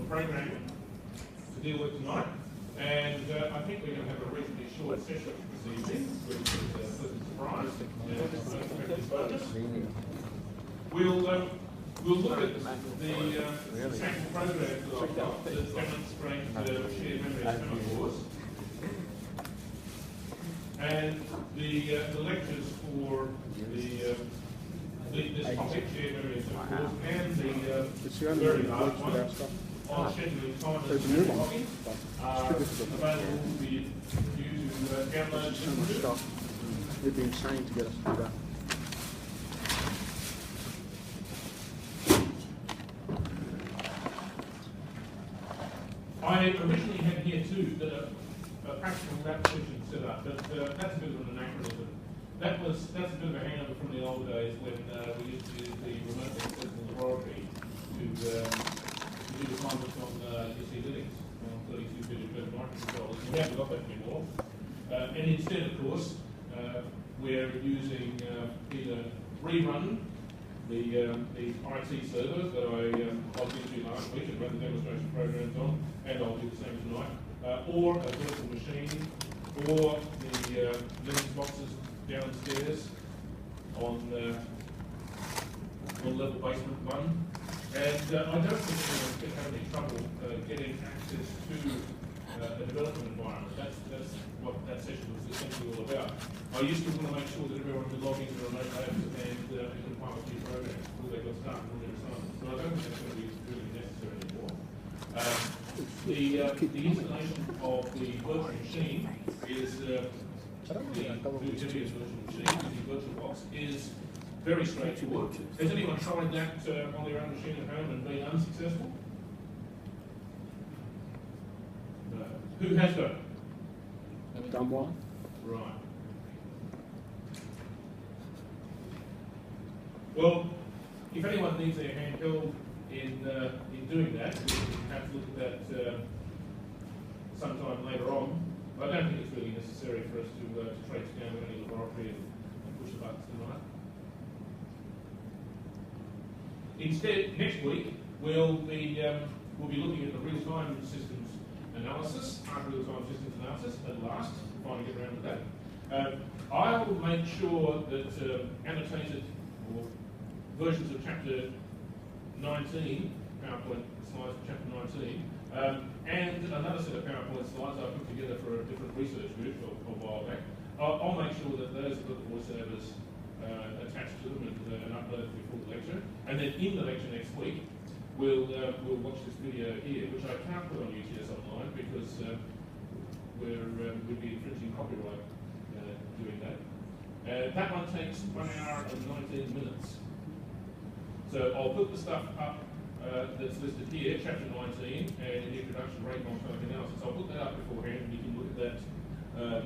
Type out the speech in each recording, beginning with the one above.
programming to deal with tonight, and I think we're going to have a reasonably short session this evening, which is a pleasant surprise and unexpected bonus. We'll look at the sample programs that I've got that demonstrate shared memory and semaphores, and the lectures for this topic, shared memory and semaphores, and the very large one on scheduling time and memory logging are available for you to download. So much stuff. It'd be insane to get us to do that. I originally had here too a practical map session set up, but that's a bit of an anachronism. That's a bit of a hangover from the old days when we used to use the remote accessible laboratory to do assignments on UC Linux on 32-bit embedded microcontrollers. We haven't got that anymore. And instead, of course, we're using either rerun the IT server that I logged into last week and ran the demonstration programs on, and I'll do the same tonight, or a virtual machine, or the Linux boxes downstairs on level basement 1. And I don't think anyone's going to have any trouble getting access to a development environment. That's what that session was essentially all about. I used to want to make sure that everyone could log into remote labs and compile a few programs before they got started on their assignments. But I don't think that's going to be really necessary anymore. The installation of the virtual machine is the virtual VirtualBox is very straightforward. Has anyone tried that on their own machine at home and been unsuccessful? No. Who has done it? Done one? Right. Well, if anyone needs their hand held in doing that, we can perhaps look at that sometime later on. I don't think it's really necessary for us to trace down to any laboratory and push the buttons tonight. Instead, next week we'll be looking at the real-time systems analysis, real-time systems analysis at last. Finally get around to that. I will make sure that annotated or versions of chapter 19, PowerPoint slides for chapter 19, and another set of PowerPoint slides I put together for a different research group a while back. I'll make sure that those have got the voiceovers attached to them and uploaded before the lecture. And then in the lecture next week, we'll watch this video here, which I can't put on UTS online because we'd be infringing copyright doing that. That one takes 1 hour and 19 minutes. So I'll put the stuff up that's listed here, chapter 19, and an introduction rate on time analysis. I'll put that up beforehand, and you can look at that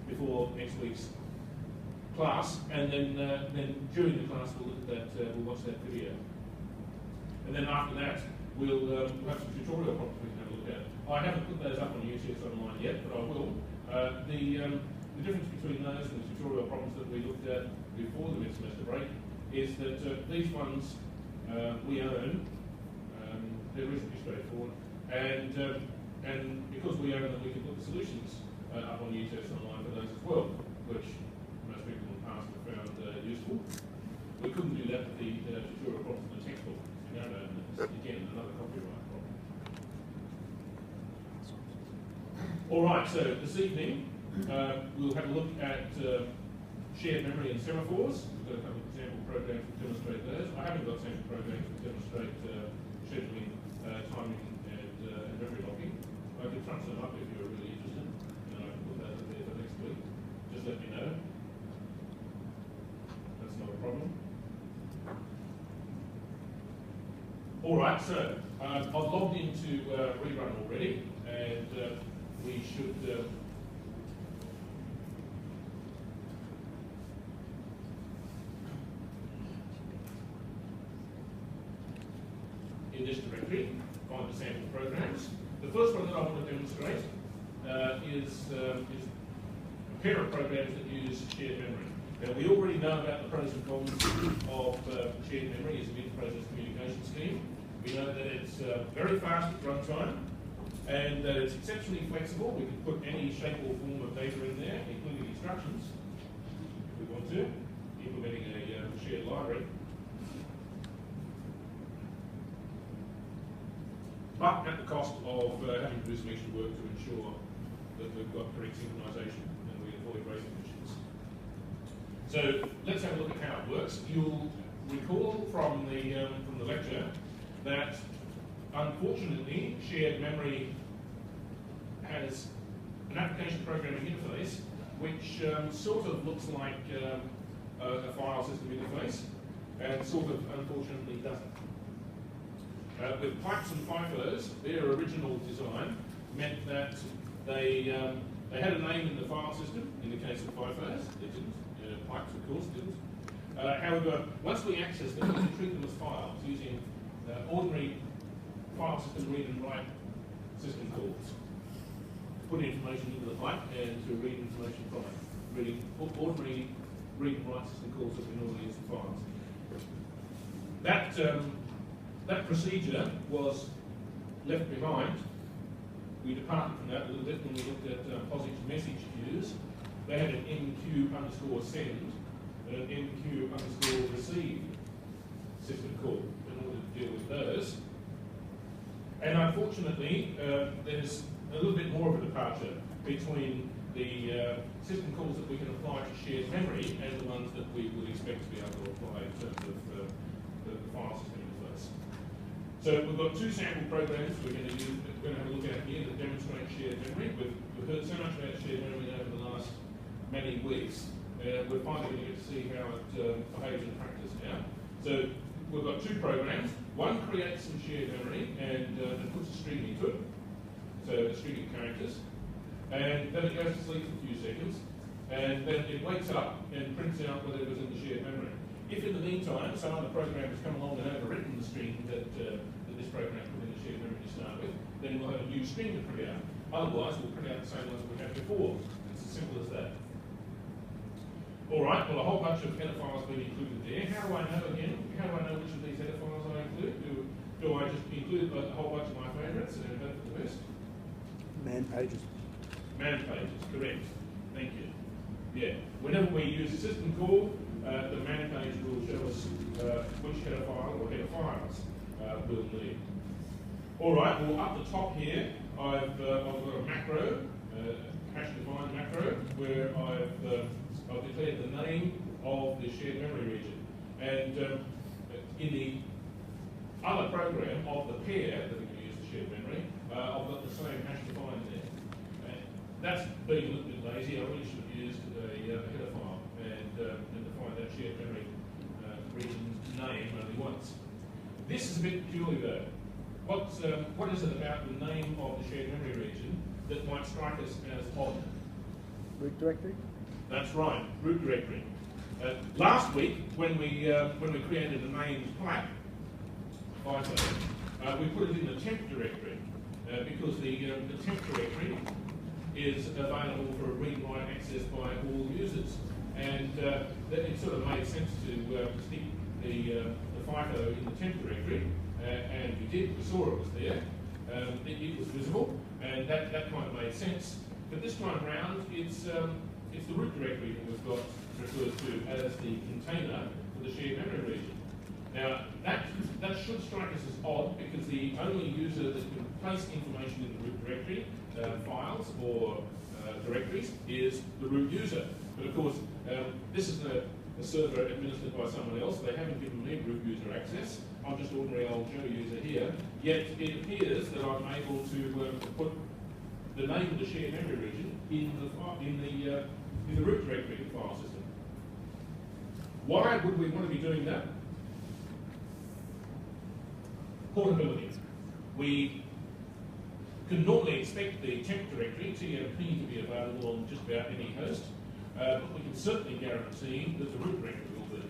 before next week's class, and then during the class we'll look at that. We'll watch that video, and then after that we'll have some tutorial problems we can have a look at. I haven't put those up on UTS online yet, but I will. The difference between those and the tutorial problems that we looked at before the mid-semester break is that these ones we own. They're reasonably straightforward, and because we own them, we can put the solutions up on UTS online for those as well, which most people in the past have found useful. We couldn't do that with the tutorial problems in the textbook. You don't own them. Again, another copyright problem. All right, so this evening we'll have a look at shared memory and semaphores. We've got a couple of example programs to demonstrate those. I haven't got sample programs to demonstrate scheduling, timing, and memory logging. I can crunch them up if you're really interested, and I can put those up there for next week. Just let me know. That's not a problem. All right, so I've logged into rerun already, and we should in this directory, find the sample programs. The first one that I want to demonstrate is a pair of programs that use shared memory. Now, we already know about the pros and cons of shared memory as an inter-process communication scheme. We know that it's very fast at runtime, and that it's exceptionally flexible. We can put any shape or form of data in there, including instructions, if we want to, implementing a shared library. But at the cost of having to do some extra work to ensure that we've got correct synchronization and we avoid racing emissions. So let's have a look at how it works. You'll recall from the lecture that unfortunately shared memory has an application programming interface which sort of looks like a file system interface and sort of unfortunately doesn't. With pipes and FIFOs, their original design meant that they had a name in the file system. In the case of FIFOs, they didn't. Pipes, of course, didn't. However, once we access them, we can treat them as files using ordinary file system read and write system calls. Put information into the pipe and to read information from it. Reading ordinary read and write system calls that we normally use for files. That procedure was left behind. We departed from that a little bit when we looked at POSIX message queues. They had an MQ_send and an MQ_receive system call in order to deal with those. And unfortunately, there's a little bit more of a departure between the system calls that we can apply to shared memory and the ones that we would expect to be able to apply in terms of the file system interface. So we've got two sample programs we're going to use. We're going to have a look at here that demonstrate shared memory. We've heard so much about shared memory over the last many weeks. We're finally going to get to see how it behaves in practice now. So we've got two programs. One creates some shared memory and puts a string into it, so a string of characters, and then it goes to sleep for a few seconds, and then it wakes up and prints out whether it was in the shared memory. If in the meantime some other program has come along and overwritten the string that this program put in the shared memory to start with, then we'll have a new string to print out. Otherwise, we'll print out the same ones we had before. It's as simple as that. All right, well, a whole bunch of header files being included there. How do I know again? How do I know which of these header files I include? Do I just include a whole bunch of my favourites and hope for the best? Man pages. Man pages, correct. Thank you. Yeah, whenever we use a system call, the man page will show us which header file or header files we'll need. All right, well, up the top here, I've got a macro, hash-defined macro, where I've declared the name of the shared memory region. And in the other program of the pair that we can use for shared memory, I've got the same hash defined there. That's being a little bit lazy. I really should have used a header file and defined that shared memory region name only once. This is a bit peculiar though. What is it about the name of the shared memory region that might strike us as odd? Root directory? That's right, root directory. Last week, when we created a named plat, FIFO, we put it in the temp directory because the temp directory is available for read-write access by all users, and it sort of made sense to stick the FIFO in the temp directory, and we did. We saw it was there. It was visible, and that kind of made sense. But this time around, it's the root directory that we've got referred to as the container for the shared memory region. Now, that should strike us as odd because the only user that can place information in the root directory, files or directories, is the root user. But of course, this is a server administered by someone else. They haven't given me root user access. I'm just ordinary old Joe user here. Yet it appears that I'm able to put the name of the shared memory region in the root directory of the file system. Why would we want to be doing that? Portability. We can normally expect the temp directory, TMP, to be available on just about any host, but we can certainly guarantee that the root directory will be.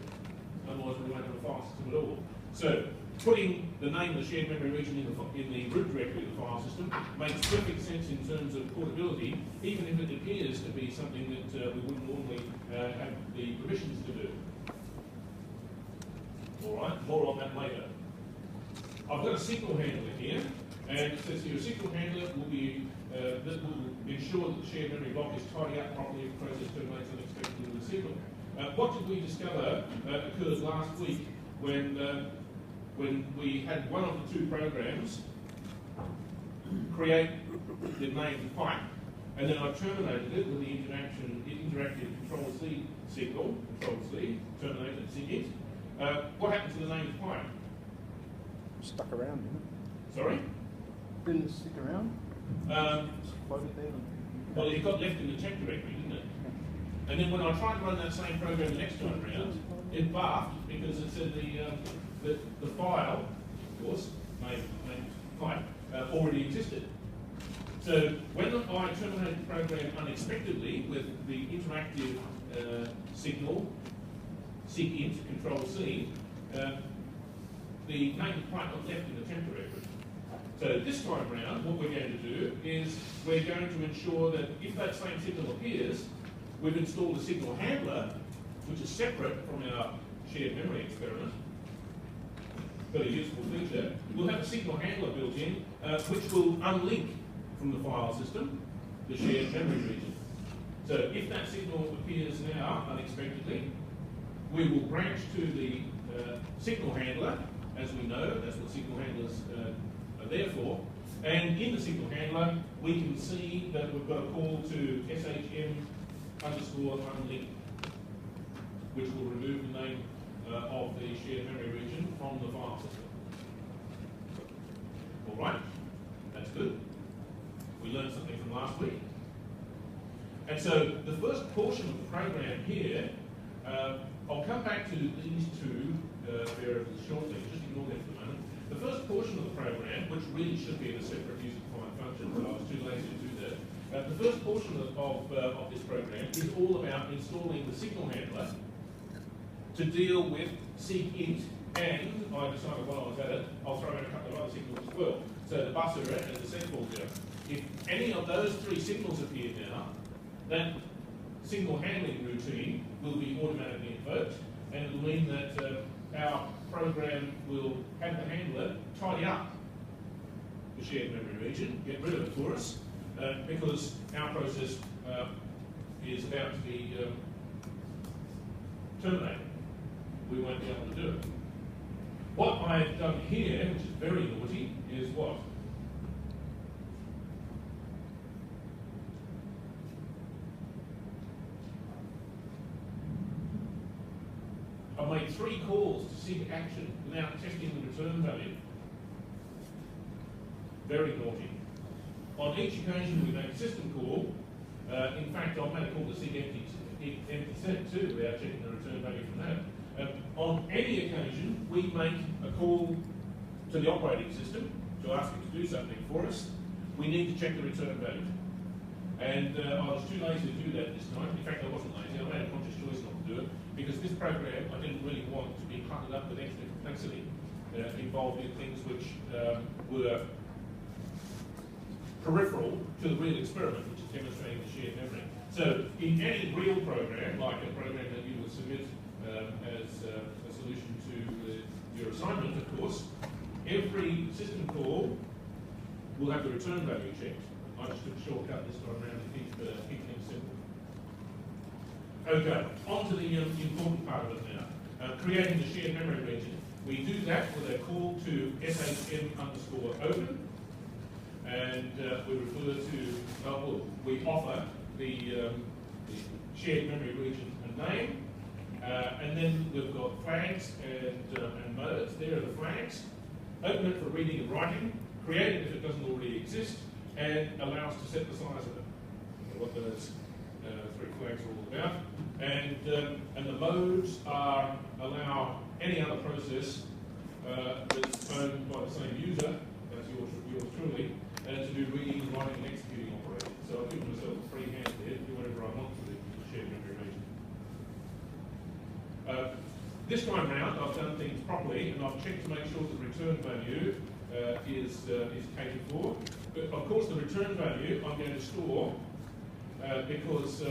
Otherwise, we won't have a file system at all. So, putting the name of the shared memory region in the root directory of the file system makes perfect sense in terms of portability, even if it appears to be something that we wouldn't normally have the permissions to do. All right, more on that later. I've got a signal handler here, and it says here a signal handler will be that will ensure that the shared memory block is tidy up properly if the process terminates unexpectedly with a signal. What did we discover occurred last week when we had one of the two programs create the named pipe, and then I terminated it with the interactive control C signal, control C, terminated SIG-int. What happened to the named pipe? Stuck around, didn't it? Sorry? Didn't stick around? Just floated there. Well, it got left in the temp directory, didn't it? And then when I tried to run that same program the next time around, it buffed because it said the file, of course, named pipe, already existed. So when I terminated the program unexpectedly with the interactive signal, SIG-int, control C, the named pipe got left in the temp directory. So this time around, what we're going to do is we're going to ensure that if that same signal appears, we've installed a signal handler, which is separate from our shared memory experiment. Very useful feature. We'll have a signal handler built in, which will unlink from the file system the shared memory region. So if that signal appears now unexpectedly, we will branch to the signal handler. As we know, that's what signal handlers are there for. And in the signal handler, we can see that we've got a call to shm_unlink, which will remove the name of the shared memory region from the file system. All right, that's good. We learned something from last week. And so the first portion of the program here, I'll come back to these two variables shortly, just ignore them for the moment. The first portion of the program, which really should be in a separate user-defined function, but I was too lazy to do that. The first portion of this program is all about installing the signal handler to deal with SIG-int, and I decided while I was at it, I'll throw in a couple of other signals as well. So the bus error and the set call error. If any of those three signals appear now, that signal handling routine will be automatically invoked, and it will mean that our program will have the handler tidy up the shared memory region, get rid of it for us, because our process is about to be terminated. We won't be able to do it. What I've done here, which is very naughty, is what? I've made 3 calls to SIG action without testing the return value. Very naughty. On each occasion we make a system call. In fact, I've made a call to SIG empty set too without checking the return value from that. On any occasion, we make a call to the operating system to ask it to do something for us. We need to check the return value. And I was too lazy to do that this time. In fact, I wasn't lazy. I made a conscious choice not to do it because this program I didn't really want to be cluttered up with extra complexity involved in things which were peripheral to the real experiment, which is demonstrating the shared memory. So in any real program, like a program that you would submit as a solution to your assignment, of course, every system call will have the return value checked. I just took a shortcut this time around to keep things simple. Okay, on to the important part of it now. Creating the shared memory region. We do that with a call to shm_open, and we refer to, we offer the shared memory region a name, and then we've got flags and modes. There are the flags. Open it for reading and writing, create it if it doesn't already exist, and allow us to set the size of it. So what those 3 flags are all about. And the modes are allow any other process that's owned by the same user, that's yours truly, to do reading, writing, and executing operations. So I've given myself a free hand there to do whatever I want with the shared memory region. This time round, I've done things properly, and I've checked to make sure the return value is catered for. But of course, the return value I'm going to store because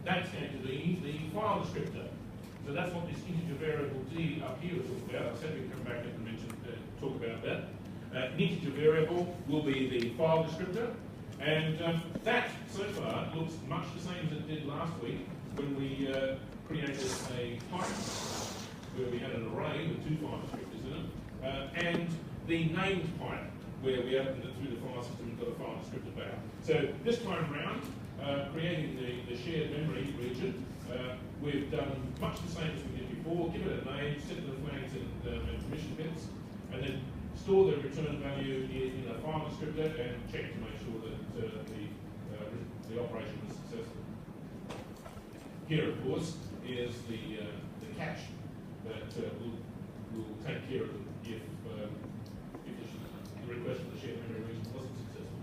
that's going to be the file descriptor. So that's what this integer variable d up here is all about. I said we'd come back and talk about that. An integer variable will be the file descriptor, and that so far looks much the same as it did last week when we created a type where we had an array with 2 file descriptors in it, and the named type where we opened it through the file system and got a file descriptor back. So this time round, creating the shared memory region, we've done much the same as we did before. Give it a name, set the flags and permission bits, and then store the return value in a file descriptor and check to make sure that the operation was successful. Here, of course, is the cache that will take care of it if the request for the shared memory region wasn't successful.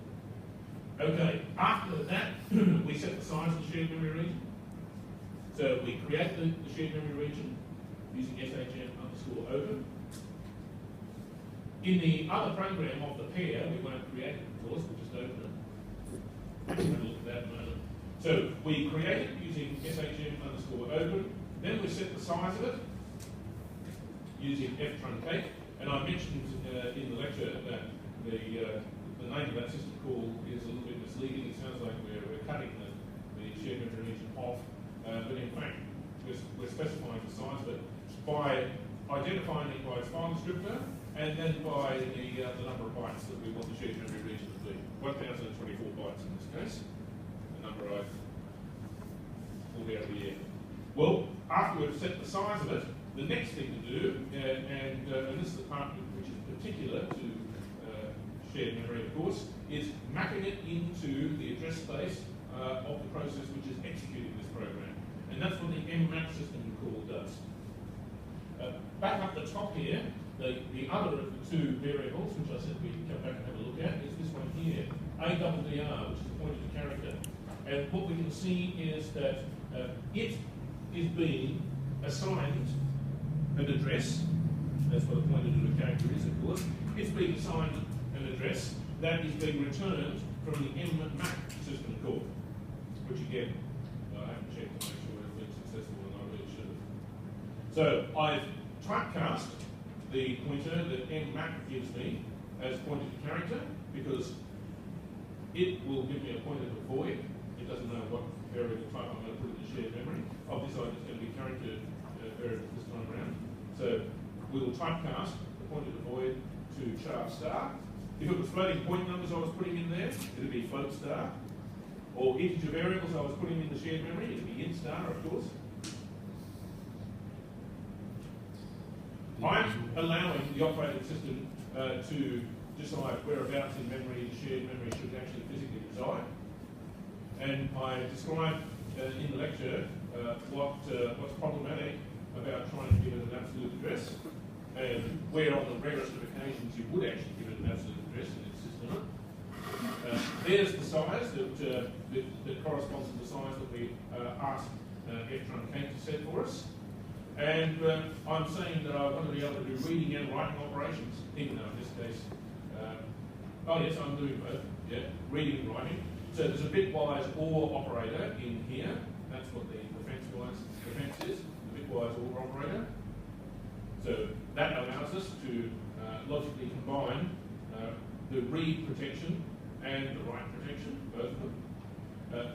Okay, after that, we set the size of the shared memory region. So we create the shared memory region using shm_open. In the other program of the pair, we won't create it, of course, we'll just open it. We'll have a look at that in a moment. So we create it using shm_open, then we set the size of it using ftruncate. And I mentioned in the lecture that the name of that system call is a little bit misleading. It sounds like we're cutting the shared memory region off, but in fact, we're specifying the size of it by identifying it by its file descriptor, and then by the number of bytes that we want the shared memory region to be. 1024 bytes in this case, the number I've pulled out of the air. Well, after we've set the size of it, the next thing to do, and this is the part which is particular to shared memory, of course, is mapping it into the address space of the process which is executing this program. And that's what the mmap system call does. Back up the top here, the other of the 2 variables, which I said we'd come back and have a look at, is this one here, ADDR, which is the pointer to character. And what we can see is that it is being assigned an address. That's what a pointer to a character is, of course. It's being assigned an address that is being returned from the mmap system call, which again, I haven't checked to make sure it's been successful, and I really should have. So I've typecast the pointer that mmap gives me as pointer to character, because it will give me a pointer to void. It doesn't know what variable type I'm going to put in the shared memory. Obviously, it's going to be character variable this time around. So we will typecast the pointer to void to char star. If it was floating point numbers I was putting in there, it would be float star. Or integer variables I was putting in the shared memory, it would be int star, of course. I'm allowing the operating system to decide whereabouts in memory the shared memory should actually physically reside. And I described in the lecture what's problematic about trying to give it an absolute address, and where on the rarest of occasions you would actually give it an absolute address and insist on it. There's the size that corresponds to the size that we asked ftruncate to set for us. And I'm saying that I want to be able to do reading and writing operations, even though in this case, oh yes, I'm doing both, yeah, reading and writing. So there's a bitwise OR operator in here. That's what the defense is, the bitwise OR operator. So that allows us to logically combine the read protection and the write protection, both of them.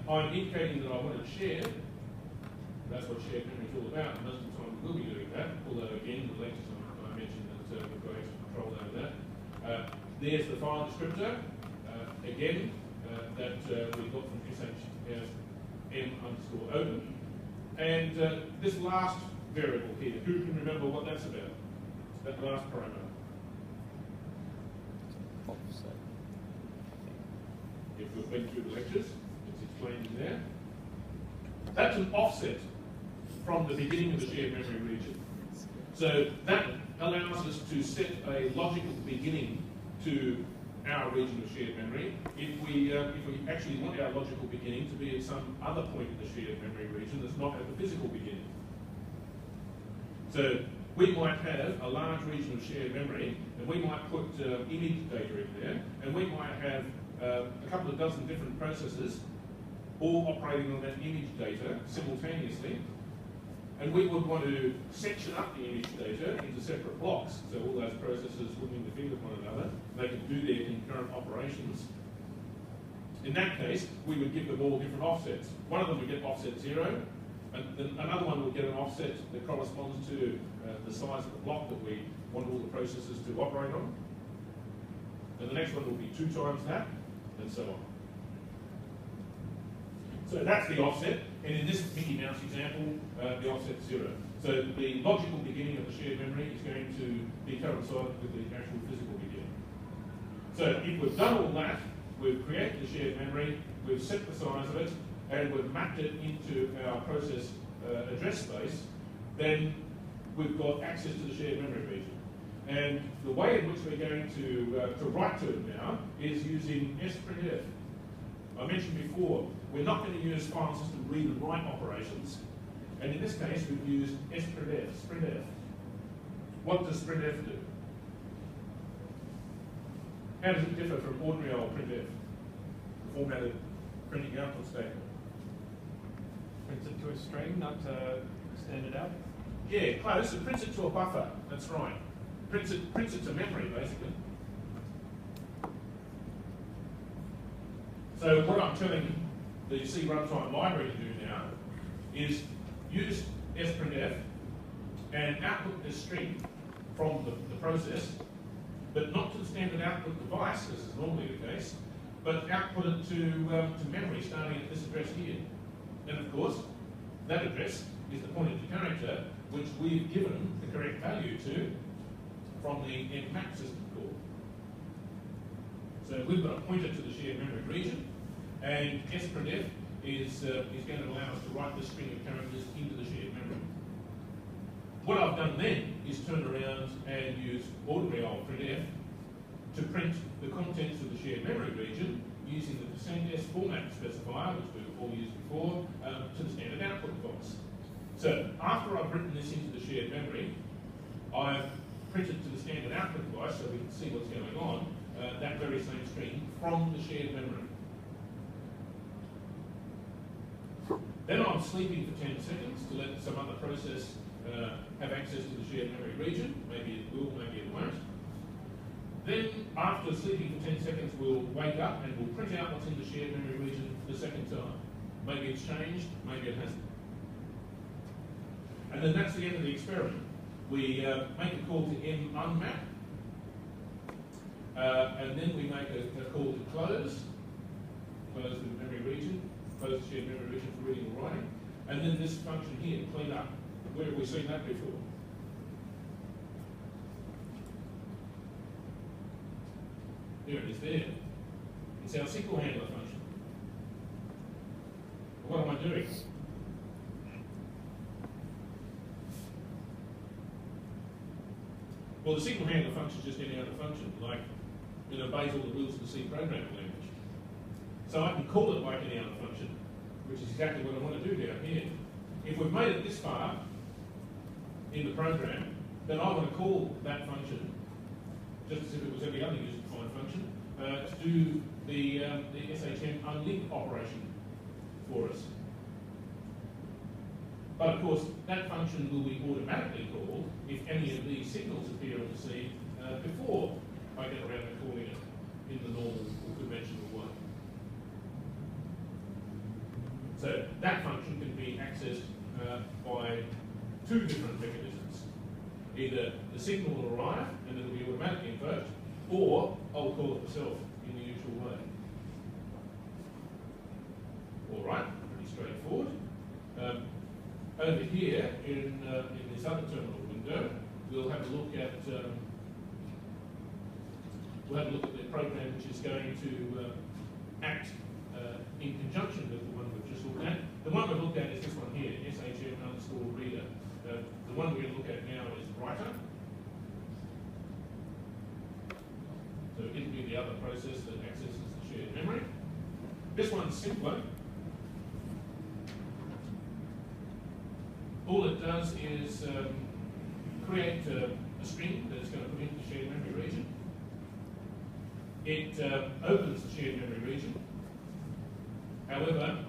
I'm indicating that I want it shared. That's what shared memory is all about, and most of the time we will be doing that, although again, the latest I mentioned that we've got extra control over that. There's the file descriptor, again, that we got from shm_open. And this last variable here, who can remember what that's about? That last parameter. Offset. If we've been through the lectures, it's explained in there. That's an offset from the beginning of the shared memory region. So that allows us to set a logical beginning to our region of shared memory if we actually want our logical beginning to be at some other point in the shared memory region that's not at the physical beginning. So we might have a large region of shared memory, and we might put image data in there, and we might have a couple of dozen different processes all operating on that image data simultaneously. And we would want to section up the image data into separate blocks, so all those processes wouldn't interfere with one another. They could do their concurrent operations. In that case, we would give them all different offsets. One of them would get offset 0, and then another one would get an offset that corresponds to the size of the block that we want all the processes to operate on. And the next one will be 2 times that, and so on. So that's the offset, and in this Mickey Mouse example, the offset's 0. So the logical beginning of the shared memory is going to be coincident with the actual physical beginning. So if we've done all that, we've created the shared memory, we've set the size of it, and we've mapped it into our process address space, then we've got access to the shared memory region. And the way in which we're going to write to it now is using sprintf. I mentioned before, we're not going to use file system read and write operations, and in this case we've used sprintf. What does sprintf do? How does it differ from ordinary old printf, the formatted printing output statement? Prints it to a string, not to standard out? Yeah, close. It prints it to a buffer. That's right. Prints it to memory, basically. So what I'm telling the C runtime library to do now is use sprintf and output this string from the process, but not to the standard output device, as is normally the case, but output it to memory starting at this address here. And of course, that address is the pointer to character which we've given the correct value to from the map system call. So we've got a pointer to the shared memory region, and sprintf is going to allow us to write this string of characters into the shared memory. What I've done then is turn around and use ordinary old printf to print the contents of the shared memory region using the %s format specifier, which we've all used before, to the standard output device. So after I've written this into the shared memory, I've printed to the standard output device so we can see what's going on, that very same string from the shared memory. Then I'm sleeping for 10 seconds to let some other process have access to the shared memory region. Maybe it will, maybe it won't. Then, after sleeping for 10 seconds, we'll wake up and we'll print out what's in the shared memory region the second time. Maybe it's changed, maybe it hasn't. And then that's the end of the experiment. We make a call to munmap, and then we make a call to close the memory region, close the shared memory region for reading or writing, and then this function here, clean up. Where have we seen that before? There it is there. It's our SQL handler function. What am I doing? Well, the SQL handler function is just any other function, like it obeys all the rules of the C programming language. So I can call it like any other function, which is exactly what I want to do down here. If we've made it this far in the program, then I want to call that function, just as if it was any other user-defined function, to do the SHM unlink operation for us. But of course, that function will be automatically called if any of these signals appear on the C before I get around to calling it in the normal or conventional way. So that function can be accessed by 2 different mechanisms. Either the signal will arrive and it will be automatically invoked, or I'll call it myself in the usual way. All right, pretty straightforward. Over here in this other terminal window, we'll have a look at the program which is going to act in conjunction with the one we've just looked at. The one we've looked at is this one here, SHM_reader. The one we're going to look at now is writer. So it will be the other process that accesses the shared memory. This one's simpler. All it does is create a string that it's going to put into the shared memory region. It opens the shared memory region. However,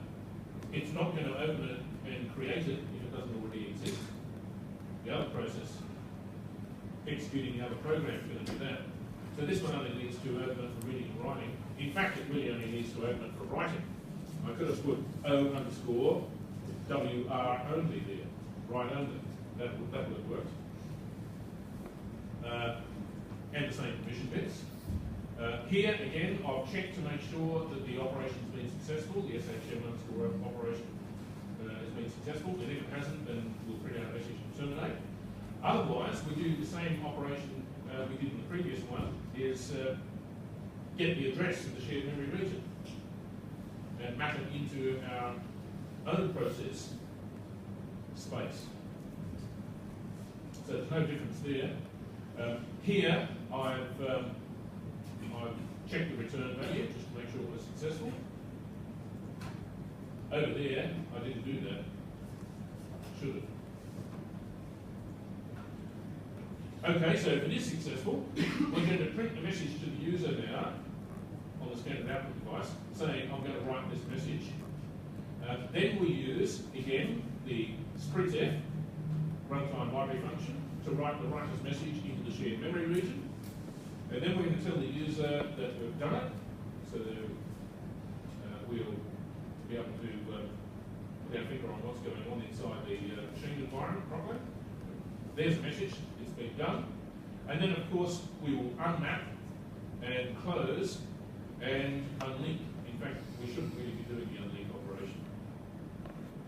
it's not going to open it and create it in a that doesn't already exist. The other process, executing the other program, is going to do that. So this one only needs to open it for reading and writing. In fact, it really only needs to open it for writing. I could have put O underscore WR only there, write only. That would have worked. And the same permission bits. Here, again, I've checked to make sure that the operation's been successful. The SHM underscore operation has been successful. And if it hasn't, then we'll print out a message and terminate. Otherwise, we do the same operation we did in the previous one, is get the address of the shared memory region and map it into our own process space. So there's no difference there. Here, I've checked the return value just to make sure it was successful. Over there, I didn't do that. Should have. Okay, so if it is successful, we're going to print the message to the user now on the standard output device, saying I'm going to write this message. Then we use, again, the sprintf runtime library function to write the writer's message into the shared memory region. And then we're going to tell the user that we've done it, so we'll be able to put our finger on what's going on inside the machine environment properly. There's the message, it's been done. And then, of course, we will unmap and close and unlink. In fact, we shouldn't really be doing the unlink operation.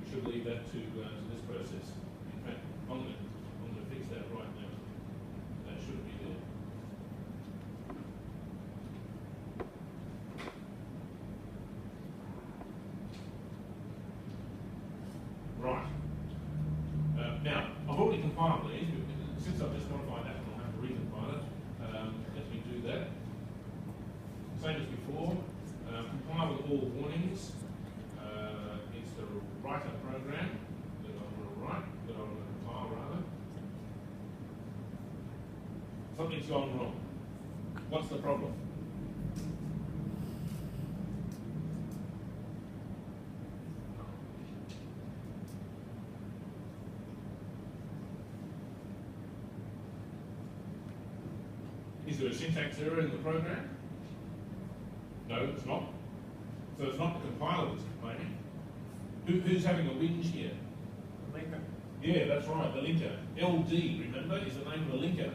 We should leave that to this process. In fact, I'm going to fix that right now. That shouldn't be there. Right. Now, I've already compiled these. Since I've just modified that, I'll have to recompile it. Let me do that. Same as before. Compile with all warnings. It's the writer program that I'm going to write, that I'm going to compile rather. Something's gone wrong. What's the problem? Is there a syntax error in the program? No, it's not. So it's not the compiler that's complaining. Who's having a whinge here? The linker. Yeah, that's right, the linker. LD, remember, is the name of the linker.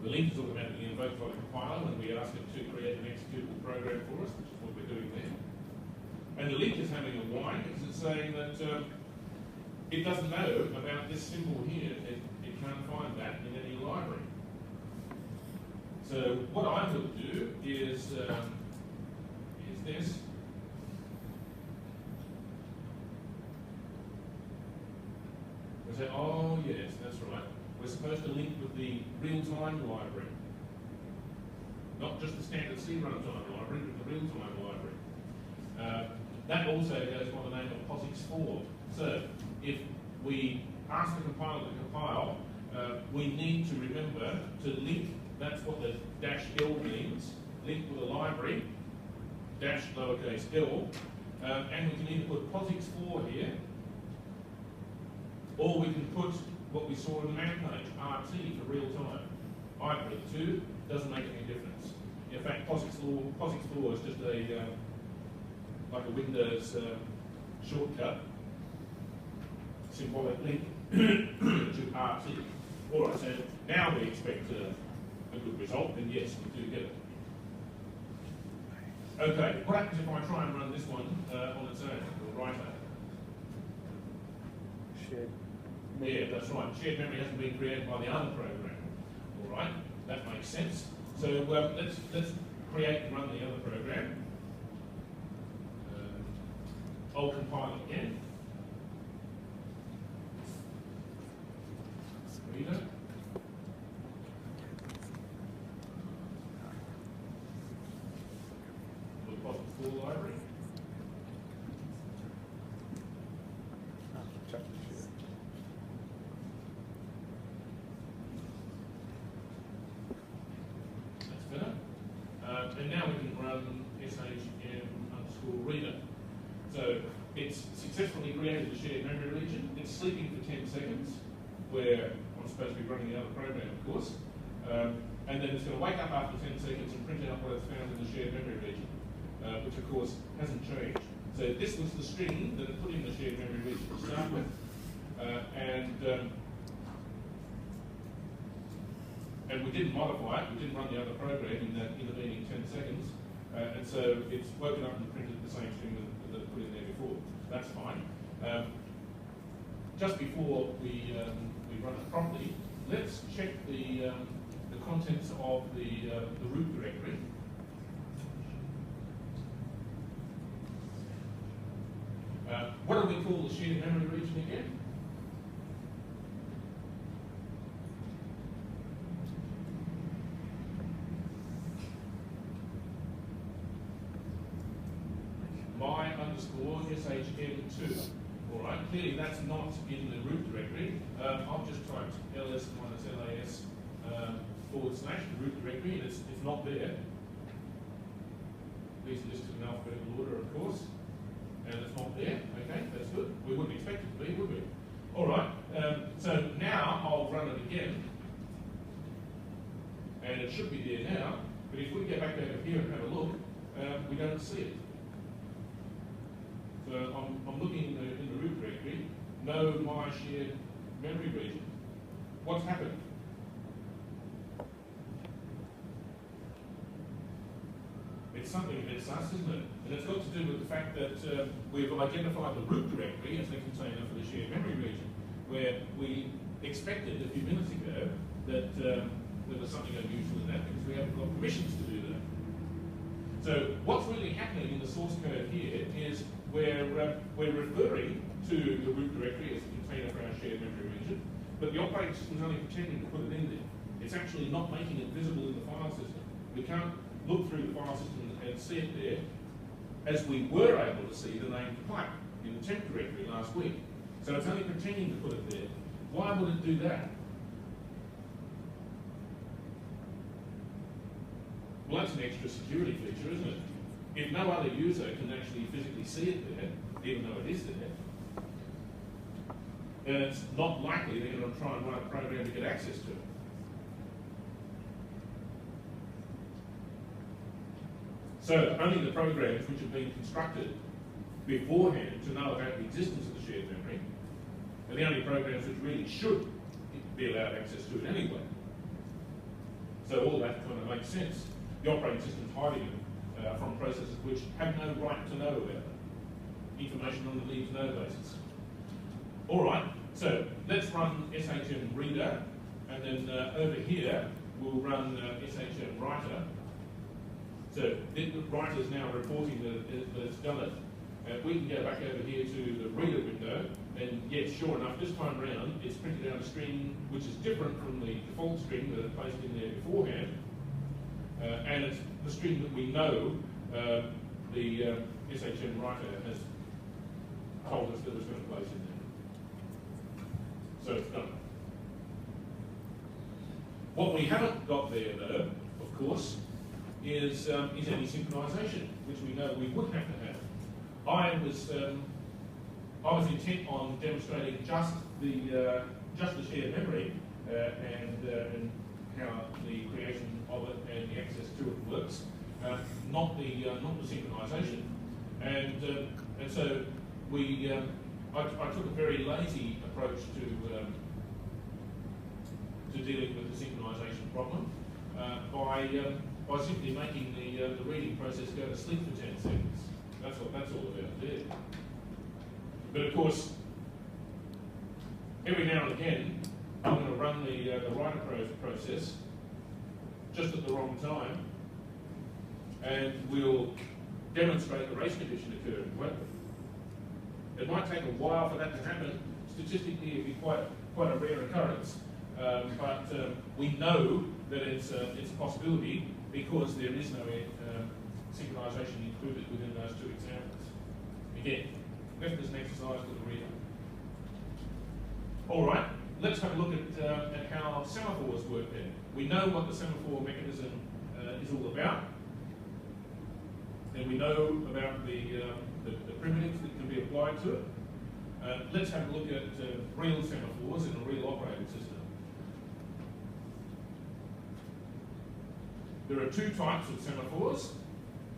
The link is automatically invoked by the compiler when we ask it to create an executable program for us, which is what we're doing there. And the link is having a whine because it's saying that it doesn't know about this symbol here. It can't find that in any library. So what I'm going to do is this. We say, oh yes, that's right. We're supposed to link with the real-time library. Not just the standard C runtime library, but the real-time library. That also goes by the name of POSIX forward. So if we ask the compiler to compile, we need to remember to link. That's what the -L means, link with a library, -L, and we can either put POSIX4 here, or we can put what we saw in the man page, RT for real time. Either of the two doesn't make any difference. In fact, POSIX4 is just like a Windows shortcut, symbolic link to RT. All right, so now we expect a good result, then yes, we do get it. Okay, what happens if I try and run this one on its own, the writer? Shared. Yeah, that's right. Shared memory hasn't been created by the other program. All right, that makes sense. So let's create and run the other program. I'll compile it again. Reader. Full library. That's better. And now we can run SHM_reader. So it's successfully created a shared memory region. It's sleeping for 10 seconds, where I'm supposed to be running the other program, of course. And then it's going to wake up after 10 seconds and print out what it's found in the shared memory region, which of course hasn't changed. So this was the string that it put in the shared memory region to start with. And we didn't modify it, we didn't run the other program in that intervening 10 seconds. And so it's woken up and printed the same string that it put in there before. That's fine. Just before we run it properly, let's check the contents of the root directory. What do we call the shared memory region again? my_shm2. All right, clearly that's not in the root directory. I've just typed ls-las / the root directory, and it's not there. These are listed in alphabetical order, of course, and it's not there. Okay, that's good. We wouldn't expect it to be, would we? All right, so now I'll run it again, and it should be there now, but if we get back over here and have a look, we don't see it. So I'm looking in the root directory, no my shared memory region. What's happened? It's something a bit sus, isn't it? And it's got to do with the fact that we've identified the root directory as the container for the shared memory region, where we expected a few minutes ago that there was something unusual in that because we haven't got permissions to do that. So what's really happening in the source code here is we're referring to the root directory as a container for our shared memory region, but the operating system is only pretending to put it in there. It's actually not making it visible in the file system. We can't look through the file system and see it there, as we were able to see the name pipe in the temp directory last week. So it's only pretending to put it there. Why would it do that? Well, that's an extra security feature, isn't it? If no other user can actually physically see it there, even though it is there, then it's not likely they're going to try and run a program to get access to it. So only the programs which have been constructed beforehand to know about the existence of the shared memory are the only programs which really should be allowed access to it anyway. So all that kind of makes sense. The operating system's hiding it from processes which have no right to know about it. Information on the leaves no basis. All right, so let's run SHM reader, and then over here we'll run SHM writer. So the writer is now reporting that it's done it. We can go back over here to the reader window, and yes, sure enough, this time round it's printed out a string which is different from the default string that it placed in there beforehand. And it's the string that we know the SHM writer has told us that it's going to place in there. So it's done. What we haven't got there, though, of course, is any synchronization, which we know we would have to have. I was intent on demonstrating just the shared memory and how the creation of it and the access to it works, not the synchronization. And so I took a very lazy approach to dealing with the synchronization problem by simply making the reading process go to sleep for 10 seconds. That's all about there. But of course, every now and again, I'm going to run the writer process just at the wrong time, and we'll demonstrate the race condition occurring, won't we? It might take a while for that to happen. Statistically, it'd be quite a rare occurrence, but we know that it's a possibility because there is no synchronization included within those two examples. Again, left as an exercise for the reader. All right. Let's have a look at how semaphores work then. We know what the semaphore mechanism is all about. Then and we know about the primitives that can be applied to it. Let's have a look at real semaphores in a real operating system. There are two types of semaphores.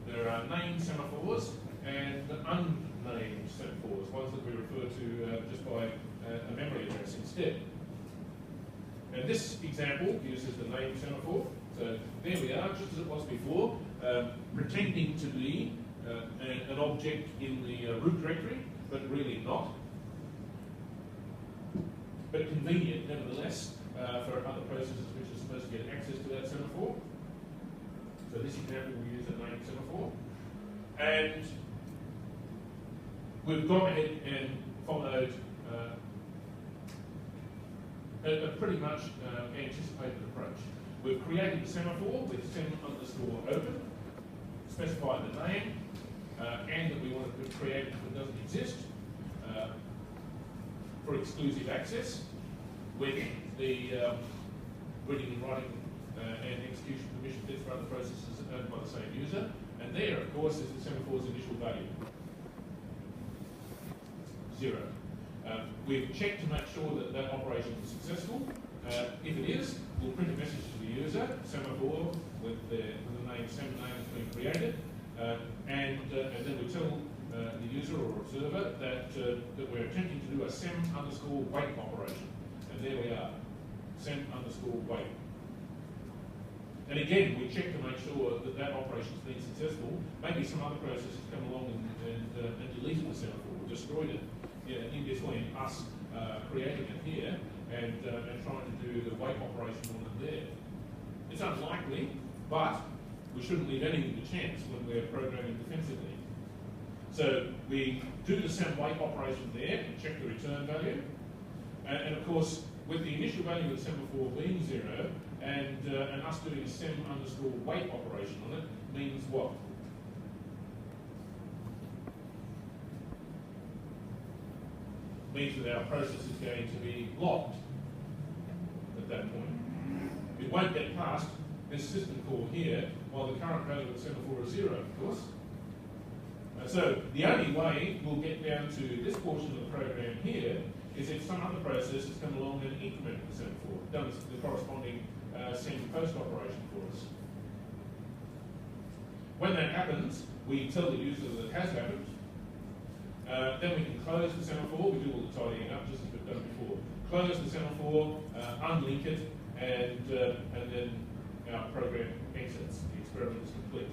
There are named semaphores and unnamed semaphores, ones that we refer to just by a memory address instead. And this example uses the named semaphore. So there we are, just as it was before, pretending to be an object in the root directory, but really not. But convenient, nevertheless, for other processes which are supposed to get access to that semaphore. So this example we use a named semaphore. And we've gone ahead and followed a pretty much anticipated approach. We've created the semaphore with sem_open, specified the name, and that we want to create it if it doesn't exist for exclusive access with the reading and writing and execution permission bits for other processes owned by the same user. And there, of course, is the semaphore's initial value, 0. We've checked to make sure that that operation is successful. If it is, we'll print a message to the user, semaphore with the name sem name has been created, and then we tell the user or observer that we're attempting to do a sem_wait operation. And there we are, sem_wait. And again, we check to make sure that that operation's been successful. Maybe some other process has come along and deleted the semaphore, or destroyed it, in between us creating it here and trying to do the wait operation on it there. It's unlikely, but we shouldn't leave anything to chance when we're programming defensively. So we do the sem_wait operation there and check the return value. And of course, with the initial value of the semaphore being 0 and us doing a sem_wait operation on it means what? Means that our process is going to be locked at that point. It won't get past this system call here while the current value of the semaphore is 0, of course. So the only way we'll get down to this portion of the program here is if some other process has come along and incremented the semaphore, done the corresponding send-post operation for us. When that happens, we tell the user that it has happened. Then we can close the semaphore. We do all the tidying up just as we've done before. Close the semaphore, unlink it, and then our program exits. The experiment is complete.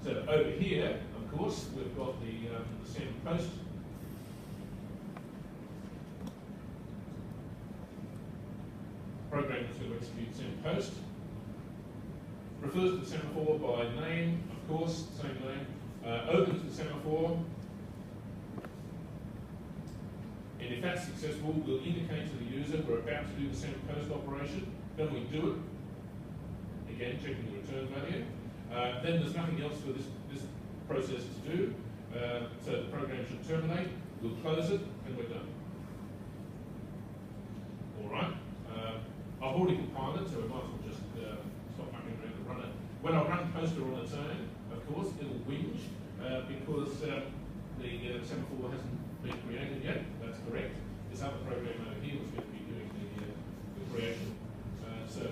So over here, of course, we've got the send-post. Program that's going to execute send-post. Refers to the semaphore by name, of course, same name. Opens the semaphore. And if that's successful, we'll indicate to the user we're about to do the send-post operation. Then we do it. Again, checking the return value. Then there's nothing else for this process to do. So the program should terminate. We'll close it, and we're done. All right. I've already compiled it, so we might as well just stop mucking around and run it. When I run poster on its own, of course, it'll whinge because the semaphore hasn't been created yet. That's correct. This other program over here was going to be doing the creation. So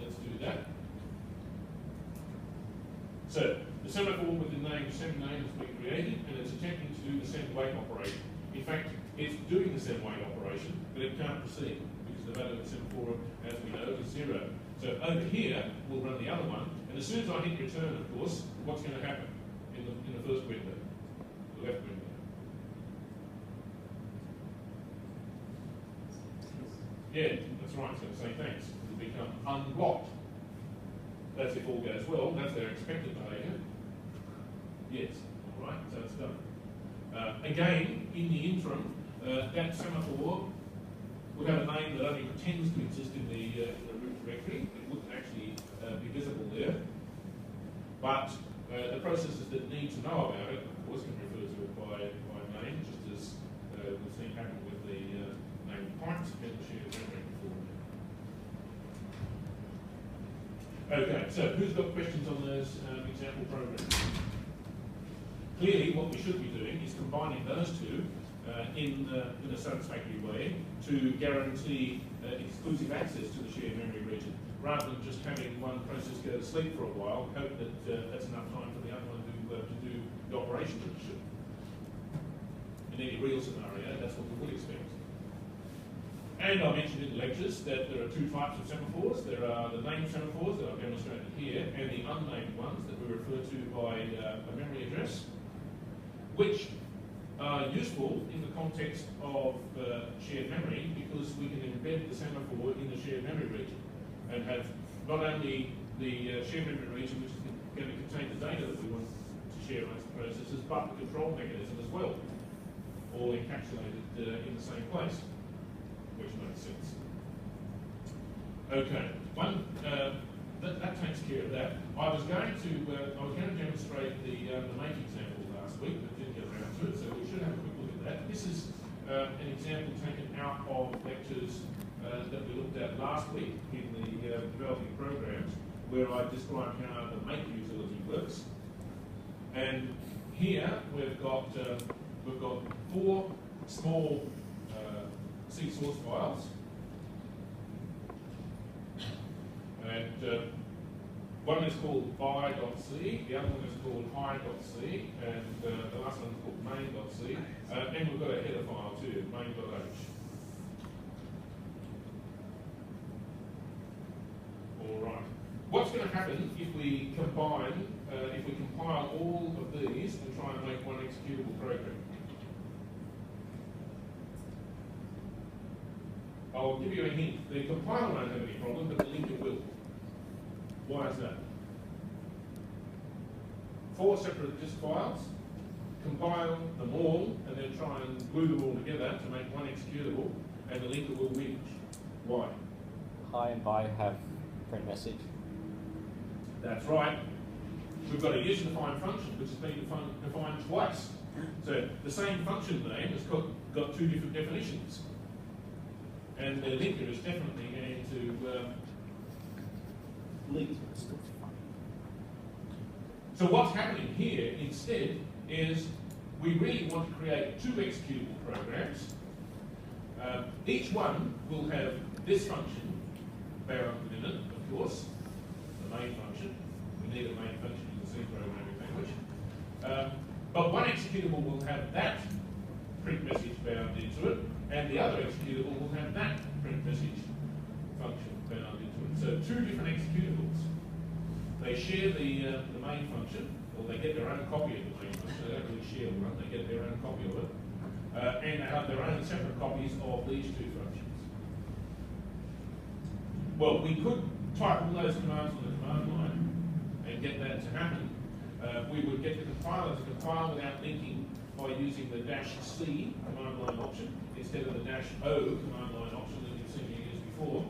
let's do that. So the semaphore with the name sem_name has been created, and it's attempting to do the sem_wait operation. In fact, it's doing the sem_wait operation, but it can't proceed because the value of the semaphore, as we know, is 0. So over here, we'll run the other one, and as soon as I hit return, of course, what's going to happen in the first window, the left window? Yeah, that's right. It's going to say thanks. It'll become unblocked. That's if all goes well. That's their expected behaviour. Yes. All right. So it's done. Again, in the interim, that semaphore would have a name that only pretends to exist in the root directory. It wouldn't actually be visible there. But the processes that need to know about it, of course, can refer to it by name, just as we've seen happen with the name points and the shared memory before. Okay, so who's got questions on those example programs? clearly what we should be doing is combining those two in a satisfactory way to guarantee exclusive access to the shared memory region, rather than just having one process go to sleep for a while, hope that that's enough time for the other one to do the operation that it should. In any real scenario, that's what we would expect. And I mentioned in lectures that there are two types of semaphores. There are the named semaphores that I've demonstrated here, and the unnamed ones that we refer to by a memory address, which are useful in the context of shared memory because we can embed the semaphore in the shared memory region and have not only the shared memory region, which is going to contain the data that we want to share amongst the processes, but the control mechanism as well, all encapsulated in the same place, which makes sense. Okay, that takes care of that. I was going to demonstrate the make example last week, but didn't get around to it, so we should have a quick look at that. This is an example taken out of lectures that we looked at last week in the developing programs, where I described how the make utility works. And here we've got 4 small C source files, and one is called by.c, the other one is called hi.c, and the last one is called main.c, and we've got a header file too, main.h. All right. What's going to happen if we combine, if we compile all of these and try and make one executable program? I'll give you a hint. The compiler won't have any problem, but the linker will. Why is that? 4 separate disk files, compile them all, and then try and glue them all together to make one executable, and the linker will win. Why? Hi and bye have print message. That's right. We've got a user-defined function which has been defined twice. So the same function name has got 2 different definitions. And the linker is definitely going to link. So what's happening here instead is we really want to create 2 executable programs. Each one will have this function bound within it, of course, the main function. We need a main function in the C programming language. But one executable will have that print message bound into it, and the other executable will have that print message function bound into it. So 2 different executables. They share the main function, or they get their own copy of the main function. They don't really share one, they get their own copy of it. And they have their own separate copies of these 2 functions. Well, we could type all those commands on the command line and get that to happen. We would get the compiler to compile without linking by using the -C command line option instead of the -O command line option that you've seen me use before.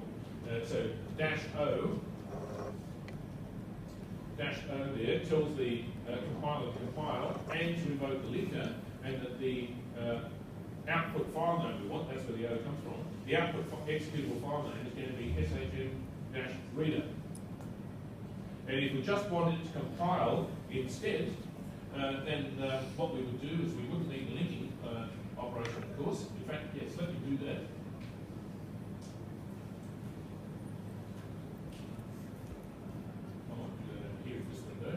So -O there tells the compiler to compile and to invoke the linker, and that the output file name we want, that's where the O comes from, the output executable file name is going to be shm-reader. And if we just wanted to compile instead, then what we would do is we wouldn't need the linking operation, of course. In fact, yes, let me do that. I might do that over here in this window.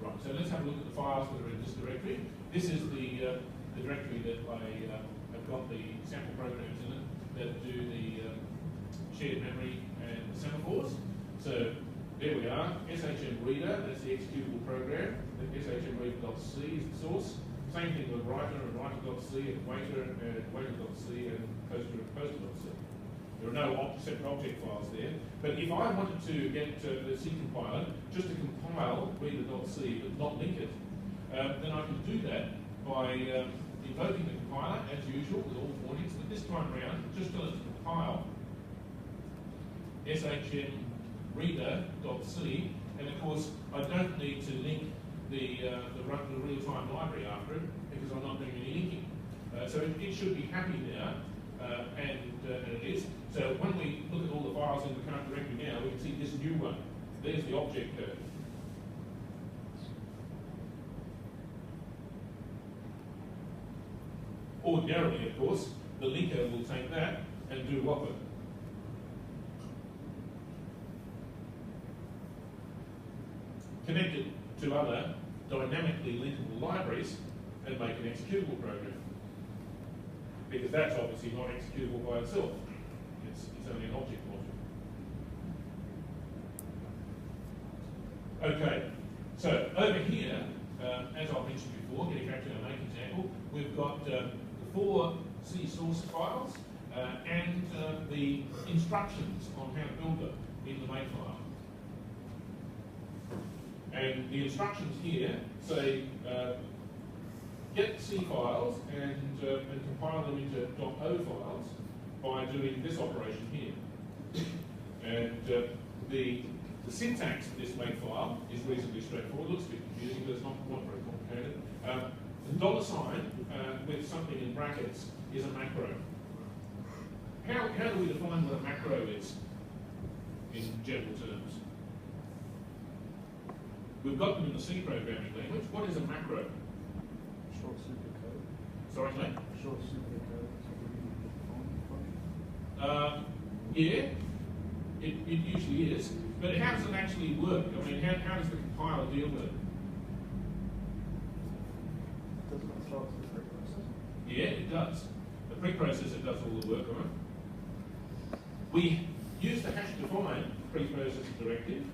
Right, so let's have a look at the files that are in this directory. This is the directory that I have got the sample programs in it that do the shared memory and the semaphores. So there we are, shm-reader, that's the executable program. shm-reader.c is the source. Same thing with writer and writer.c, and waiter and waiter.c, and poster and poster.c. There are no separate object files there. But if I wanted to get the C compiler just to compile reader.c but not link it, then I can do that by invoking the compiler as usual with all warnings, but this time around just tell it to compile shm-reader.c, and of course I don't need to link the real-time library after it because I'm not doing any linking. So it should be happy now, and it is. So when we look at all the new one. There's the object code. Ordinarily, of course, the linker will take that and do what with it? Connect it to other dynamically linkable libraries and make an executable program. Because that's obviously not executable by itself. It's only an object module. Okay, so over here, as I mentioned before, getting back to our main example, we've got the 4 C source files and the instructions on how to build them in the make file. And the instructions here say get C files and compile them into .o files by doing this operation here. And the syntax for this make file is reasonably straightforward. It looks a bit confusing, but it's not very complicated. The $sign with something in brackets is a macro. How do we define what a macro is in general terms? We've got them in the C programming language. What is a macro? Short supercode. Sorry, mate? Short supercode. Yeah, it usually is. But how does it actually work? I mean, how does the compiler deal with it? Doesn't it start with the preprocessor? Yeah, it does. The preprocessor does all the work on it. We use the hash define preprocessor directive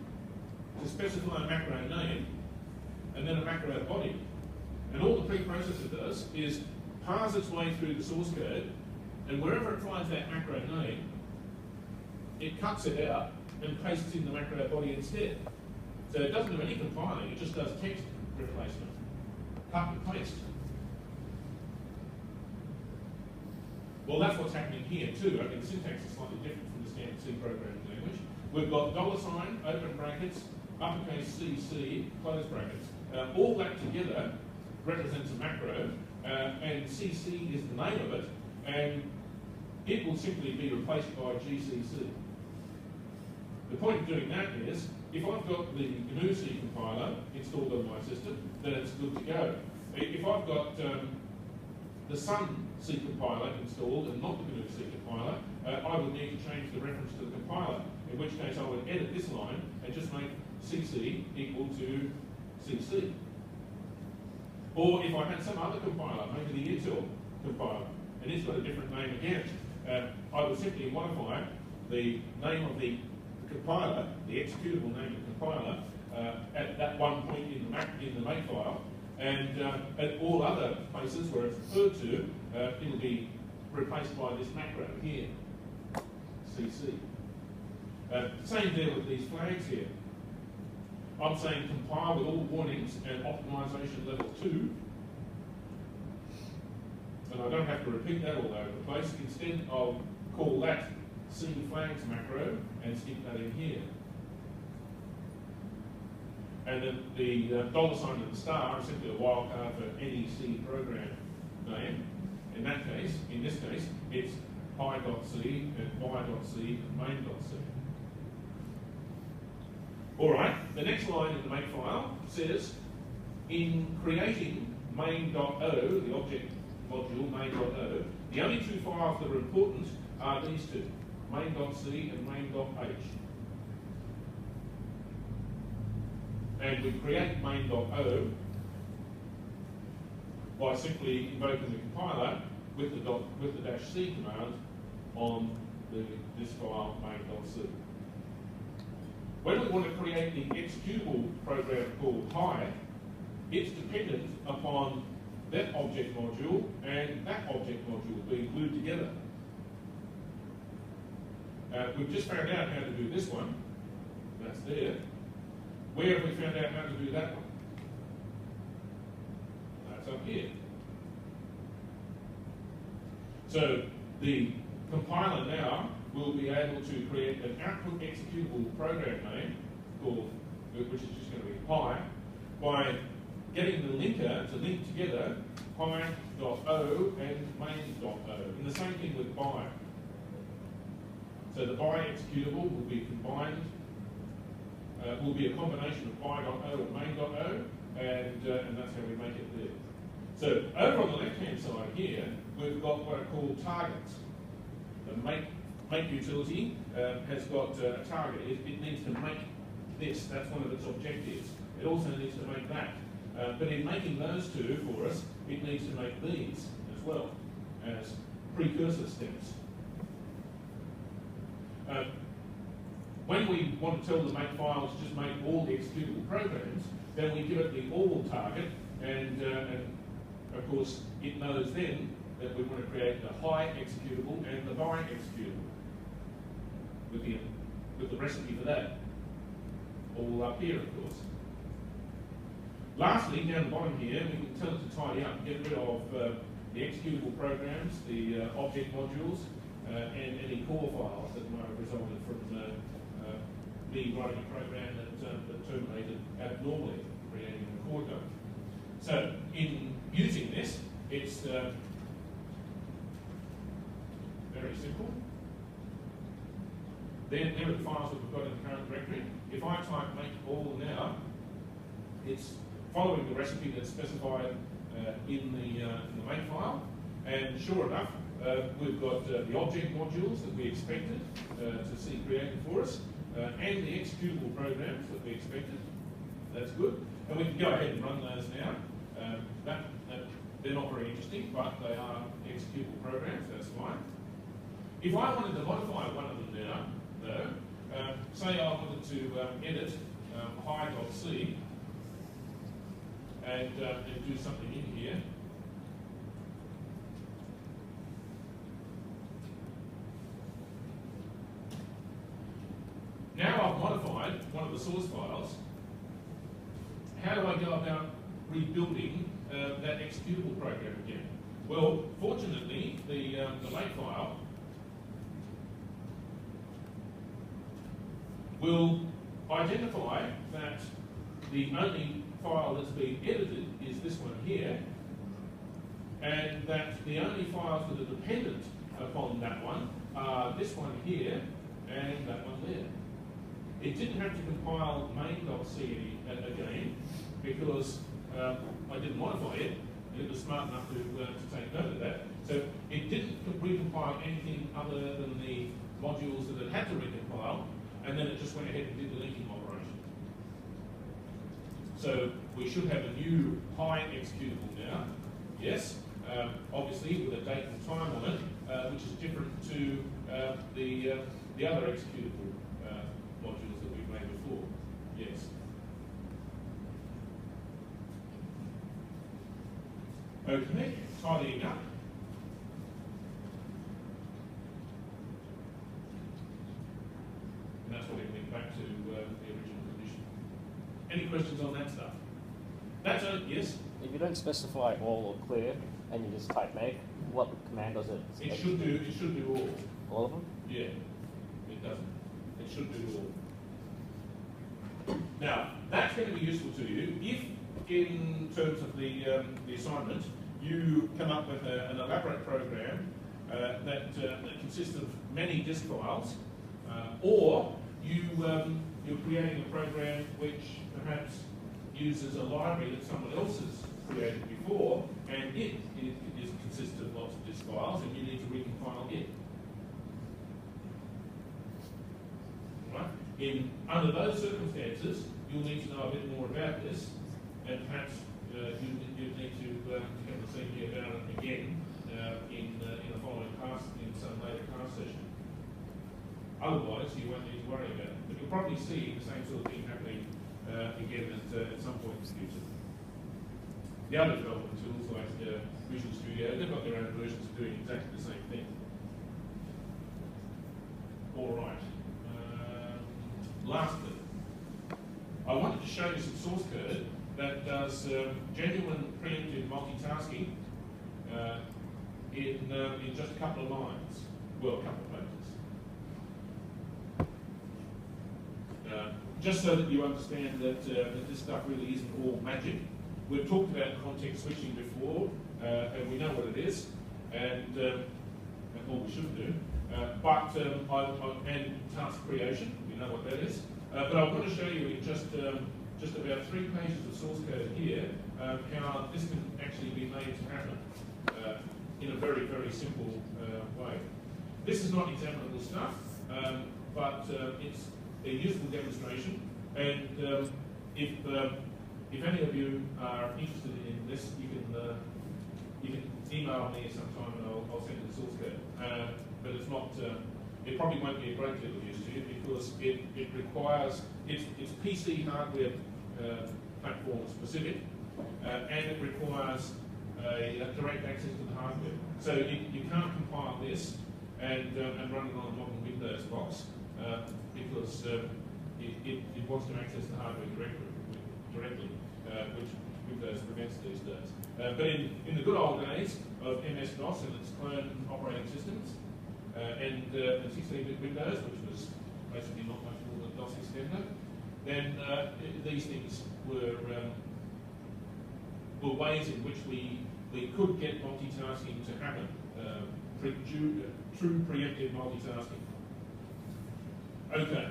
to specify a macro name and then a macro body. And all the preprocessor does is parse its way through the source code, and wherever it finds that macro name, it cuts it out and pastes in the macro body instead. So it doesn't do any compiling, it just does text replacement. Cut and paste. Well, that's what's happening here too. I mean, the syntax is slightly different from the standard C programming language. We've got $, open brackets, uppercase CC, close brackets. All that together represents a macro, and CC is the name of it, and it will simply be replaced by GCC. The point of doing that is, if I've got the GNU C compiler installed on my system, then it's good to go. If I've got the Sun C compiler installed and not the GNU C compiler, I would need to change the reference to the compiler, in which case I would edit this line and just make CC equal to CC. Or if I had some other compiler, maybe the Intel compiler, and it's got a different name again, I would simply modify the name of the compiler, the executable name of the compiler, at that one point in the make file, and at all other places where it's referred to, it'll be replaced by this macro here, CC. Same deal with these flags here. I'm saying compile with all warnings and optimization level 2. And I don't have to repeat that all over the place. Instead, I'll call that C flags macro and stick that in here. And then the $sign and the star is simply a wildcard for any C program name. In this case, it's pi.c and y.c and main.c. All right, the next line in the make file says, in creating main.o, the object module main.o, the only 2 files that are important are these two, main.c and main.h. And we create main.o by simply invoking the compiler with the -c command on this file main.c. When we want to create the executable program called hi, it's dependent upon that object module and that object module being glued together. We've just found out how to do this one. That's there. Where have we found out how to do that one? That's up here. So the compiler now will be able to create an output executable program name called, which is just going to be pi, by getting the linker to link together pi.o and main.o. And the same thing with bi. So the bi executable will be combined will be a combination of by.o and main.o, and that's how we make it there. So over on the left-hand side here, we've got what are called targets. The make utility has got a target. It needs to make this. That's one of its objectives. It also needs to make that. But in making those two for us, it needs to make these as well as precursor steps. When we want to tell the make file to just make all the executable programs, then we give it the all target, and of course it knows then that we want to create the high executable and the by executable with the recipe for that all up here, of course. Lastly, down the bottom here, we can tell it to tidy up, get rid of the executable programs, the object modules, and any core files that might have resulted from me writing a program that terminated abnormally, creating a core code. So, in using this, it's very simple. There are the files that we've got in the current directory. If I type make all now, it's following the recipe that's specified in the make file, and sure enough, we've got the object modules that we expected to see created for us, and the executable programs that we expected. That's good, and we can go ahead and run those now. They're not very interesting, but they are executable programs. That's fine. If I wanted to modify one of them now, though, say I wanted to edit high.c and do something in here. Now I've modified one of the source files. How do I go about rebuilding that executable program again? Well, fortunately, the make file will identify that the only file that's being edited is this one here, and that the only files that are dependent upon that one are this one here and that one there. It didn't have to compile main.c again because I didn't modify it. It was smart enough to take note of that. So it didn't recompile anything other than the modules that it had to recompile, and then it just went ahead and did the linking operation. So we should have a new high executable now, yes, obviously with a date and time on it, which is different to the other executable modules that we've made before, yes. Okay, tidying up. And that's what it went back to the original condition. Any questions on that stuff? That's it, yes? If you don't specify all or clear and you just type make, what command does it? It should do all. All of them? Yeah, it doesn't. It should do all. Now, that's going to be useful to you if, in terms of the assignment, you come up with an elaborate program that consists of many disk files, or you're creating a program which perhaps uses a library that someone else has created before, and it consists of lots of disk files, and you need to recompile it. Right? Under those circumstances, you'll need to know a bit more about this, and perhaps you need to come and see me about it again in a following class, in some later class session. Otherwise, you won't need to worry about it. But you'll probably see the same sort of thing happening again at some point in the future. The other development tools like Visual Studio, they've got their own versions of doing exactly the same thing. All right. Lastly, I wanted to show you some source code that does genuine preemptive multitasking in just a couple of lines. Well, a couple of pages. Just so that you understand that this stuff really isn't all magic. We've talked about context switching before, and we know what it is, and what we should do. And task creation, we know what that is. But I want to show you in just about 3 pages of source code here how this can actually be made to happen in a very, very simple way. This is not examinable stuff, but it's a useful demonstration. And if any of you are interested in this, you can email me sometime and I'll send you the source code. But it's not. It probably won't be a great deal of use to you because it requires it's PC hardware platform specific, and it requires a direct access to the hardware. So you can't compile this and run it on a modern Windows box because it wants to access the hardware directly, which Windows prevents these days. But in the good old days of MS-DOS and its clone operating systems, and 16-bit Windows, which was basically not much more than DOS extender, then these things were ways in which we could get multitasking to happen, true preemptive multitasking. Okay,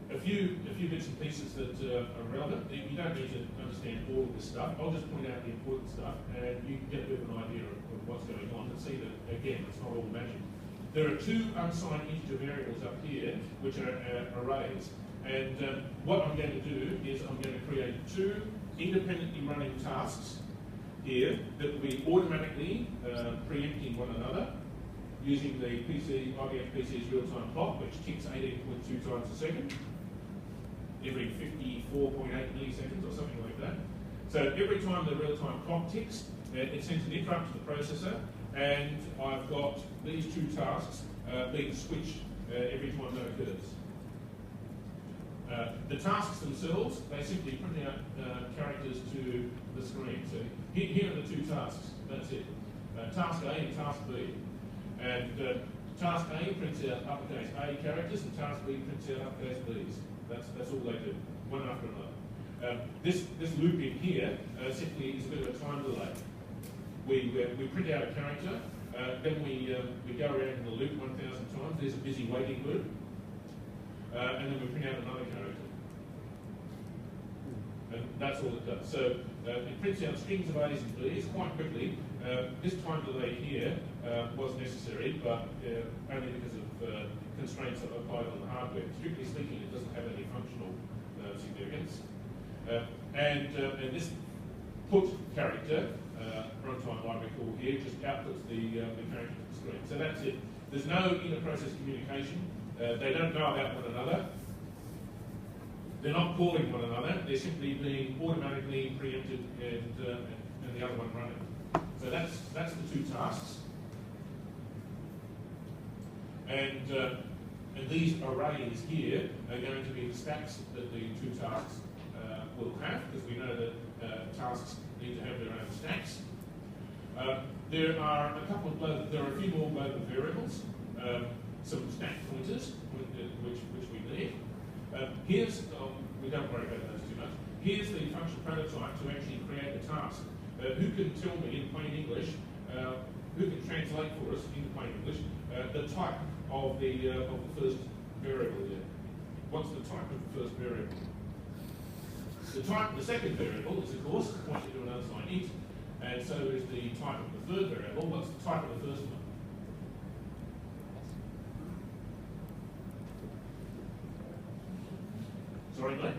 a few bits and pieces that are relevant. You don't need to understand all of this stuff. I'll just point out the important stuff, and you can get a bit of an idea of what's going on and see that, again, it's not all magic. There are 2 unsigned integer variables up here, which are arrays. And what I'm going to do is I'm going to create 2 independently running tasks here that will be automatically preempting one another using the IBM PC's real-time clock, which ticks 18.2 times a second, every 54.8 milliseconds or something like that. So every time the real-time clock ticks, it sends an interrupt to the processor, and I've got these 2 tasks being switched every time that occurs. The tasks themselves, they simply print out characters to the screen. So here are the 2 tasks, that's it. Task A and Task B. And Task A prints out uppercase A characters and Task B prints out uppercase B's. That's all they do, one after another. This loop in here simply is a bit of a time delay. We print out a character, then we go around in the loop 1,000 times. There's a busy waiting loop, and then we print out another character. And that's all it does. So it prints out strings of A's and B's quite quickly. This time delay here was necessary, but only because of constraints that are applied on the hardware. Strictly speaking, it doesn't have any functional significance. And this put character, runtime I recall here, just outputs the character to the screen. So that's it. There's no inter-process communication. They don't know about one another. They're not calling one another. They're simply being automatically preempted and the other one running. So that's the 2 tasks. And these arrays here are going to be the stacks that the 2 tasks will have, because we know that tasks need to have their own stacks. There are a few more global variables, some stack pointers, which we need. We don't worry about those too much. Here's the function prototype to actually create the task. Who can tell me in plain English, who can translate for us into plain English, the type of the first variable there? What's the type of the first variable? The second variable is, of course, pointing to an unsigned int, and so is the type of the third variable. What's the type of the first one? Sorry, mate?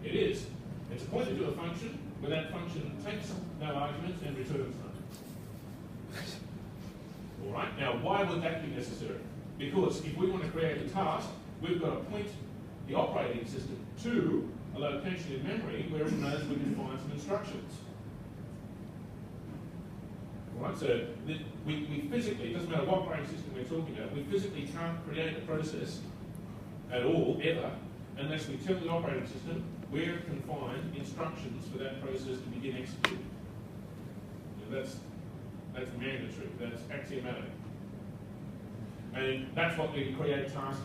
It is. It's a pointer to a function where that function takes no arguments and returns none. All right. Now, why would that be necessary? Because if we want to create a task, we've got to point the operating system to a location in memory where it knows we can find some instructions. All right. So we physically, it doesn't matter what operating system we're talking about, we physically can't create a process at all, ever, unless we tell the operating system where it can find instructions for that process to begin executing. That's mandatory, that's axiomatic. And that's what the create task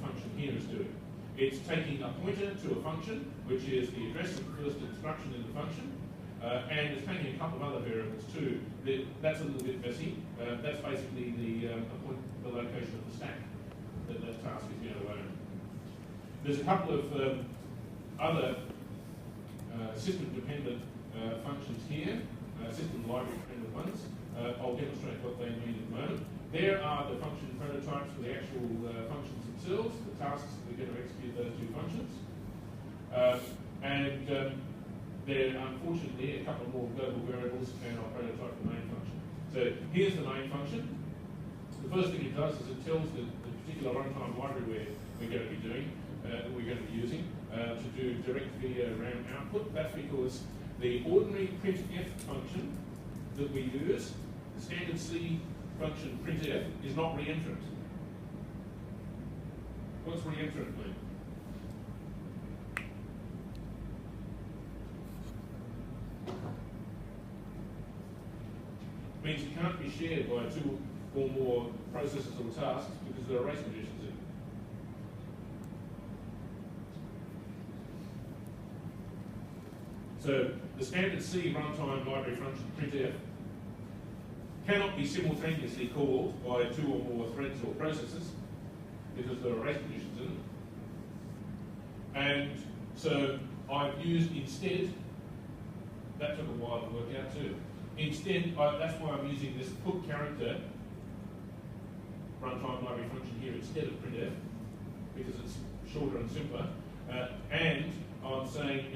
function here is doing. It's taking a pointer to a function, which is the address of the first instruction in the function, and it's taking a couple of other variables too. That's a little bit messy. That's basically the location of the stack that that task is going to own. There's a couple of other system-dependent functions here, system library-dependent ones. I'll demonstrate what they mean in a moment. There are the function prototypes for the actual functions themselves, the tasks that are going to execute those two functions. There are unfortunately a couple more global variables, and I'll prototype the main function. So here's the main function. The first thing it does is it tells the particular runtime library we're going to be doing, that we're going to be using, to do direct video RAM output. That's because the ordinary printf function that we use, the standard C function printf, is not reentrant. What's reentrant mean? Means it can't be shared by two or more processes or tasks because there are race conditions in it. So the standard C runtime library function printf cannot be simultaneously called by two or more threads or processes because there are race conditions in it. And so I've used instead, that took a while to work out too. Instead, that's why I'm using this put character runtime library function here instead of printf, because it's shorter and simpler. And I'm saying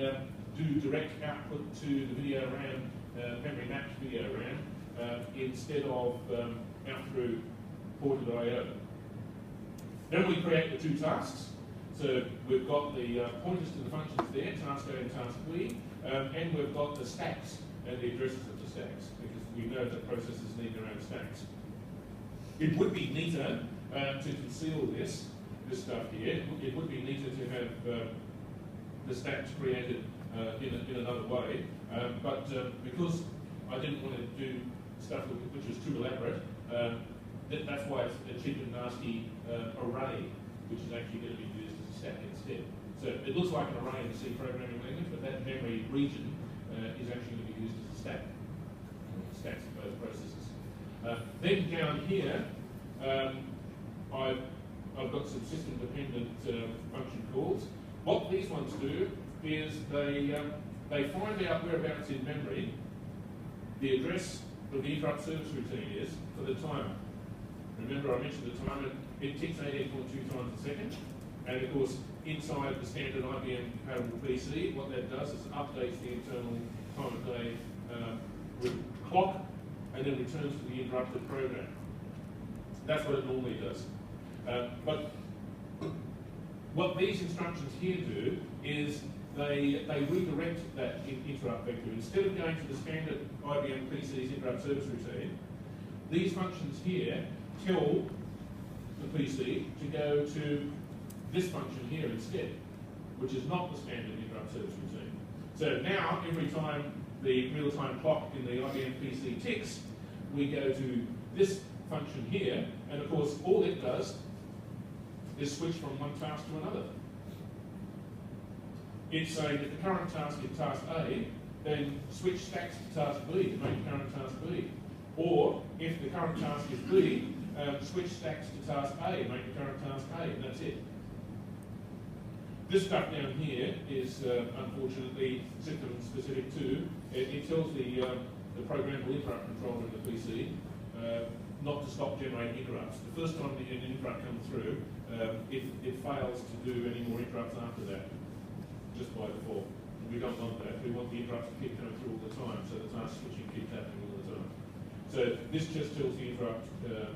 do direct output to the video RAM, memory mapped video RAM, instead of out through ported I/O. Then we create the two tasks. So we've got the pointers to the functions there, task A and task B, and we've got the stacks and the addresses of the stacks, because we know that processes need their own stacks. It would be neater to conceal this stuff here. It would be neater to have the stacks created in another way, but because I didn't want to do stuff which was too elaborate, that's why it's a cheap and nasty array, which is actually going to be used as a stack instead. So it looks like an array in the C programming language, but that memory region is actually going to be used as a stack. Stacks of both processes. Then down here, I've got some system-dependent function calls. What these ones do is they find out whereabouts in memory the address of the interrupt service routine is for the timer. Remember I mentioned the timer, it ticks 18.2 times a second, and of course inside the standard IBM compatible PC, what that does is updates the internal time of day clock and then returns to the interrupted program. That's what it normally does. But what these instructions here do is they redirect that interrupt vector. Instead of going to the standard IBM PC's interrupt service routine, these functions here tell the PC to go to this function here instead, which is not the standard interrupt service routine. So now, every time the real-time clock in the IBM PC ticks, we go to this function here, and of course all it does is switch from one task to another. It's saying if the current task is task A, then switch stacks to task B to make the current task B. Or if the current task is B, switch stacks to task A and make the current task A, and that's it. This stuff down here is unfortunately system specific too. It tells the programmable interrupt controller in the PC not to stop generating interrupts. The first time an interrupt comes through, it fails to do any more interrupts after that, just by default. And we don't want that. We want the interrupts to keep coming through all the time, so the task switching keeps happening all the time. So this just tells the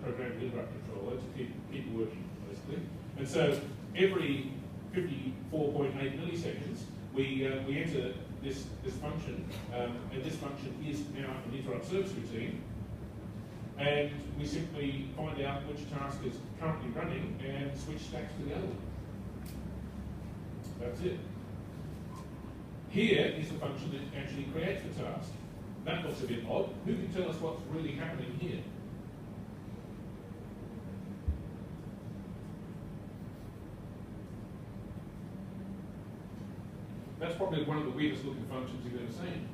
programmable interrupt controller to keep working, basically. And so every 54.8 milliseconds, we enter this function, and this function is now an interrupt service routine, and we simply find out which task is currently running and switch stacks to the other one. That's it. Here is the function that actually creates the task. That looks a bit odd. Who can tell us what's really happening here? That's probably one of the weirdest looking functions you've ever seen.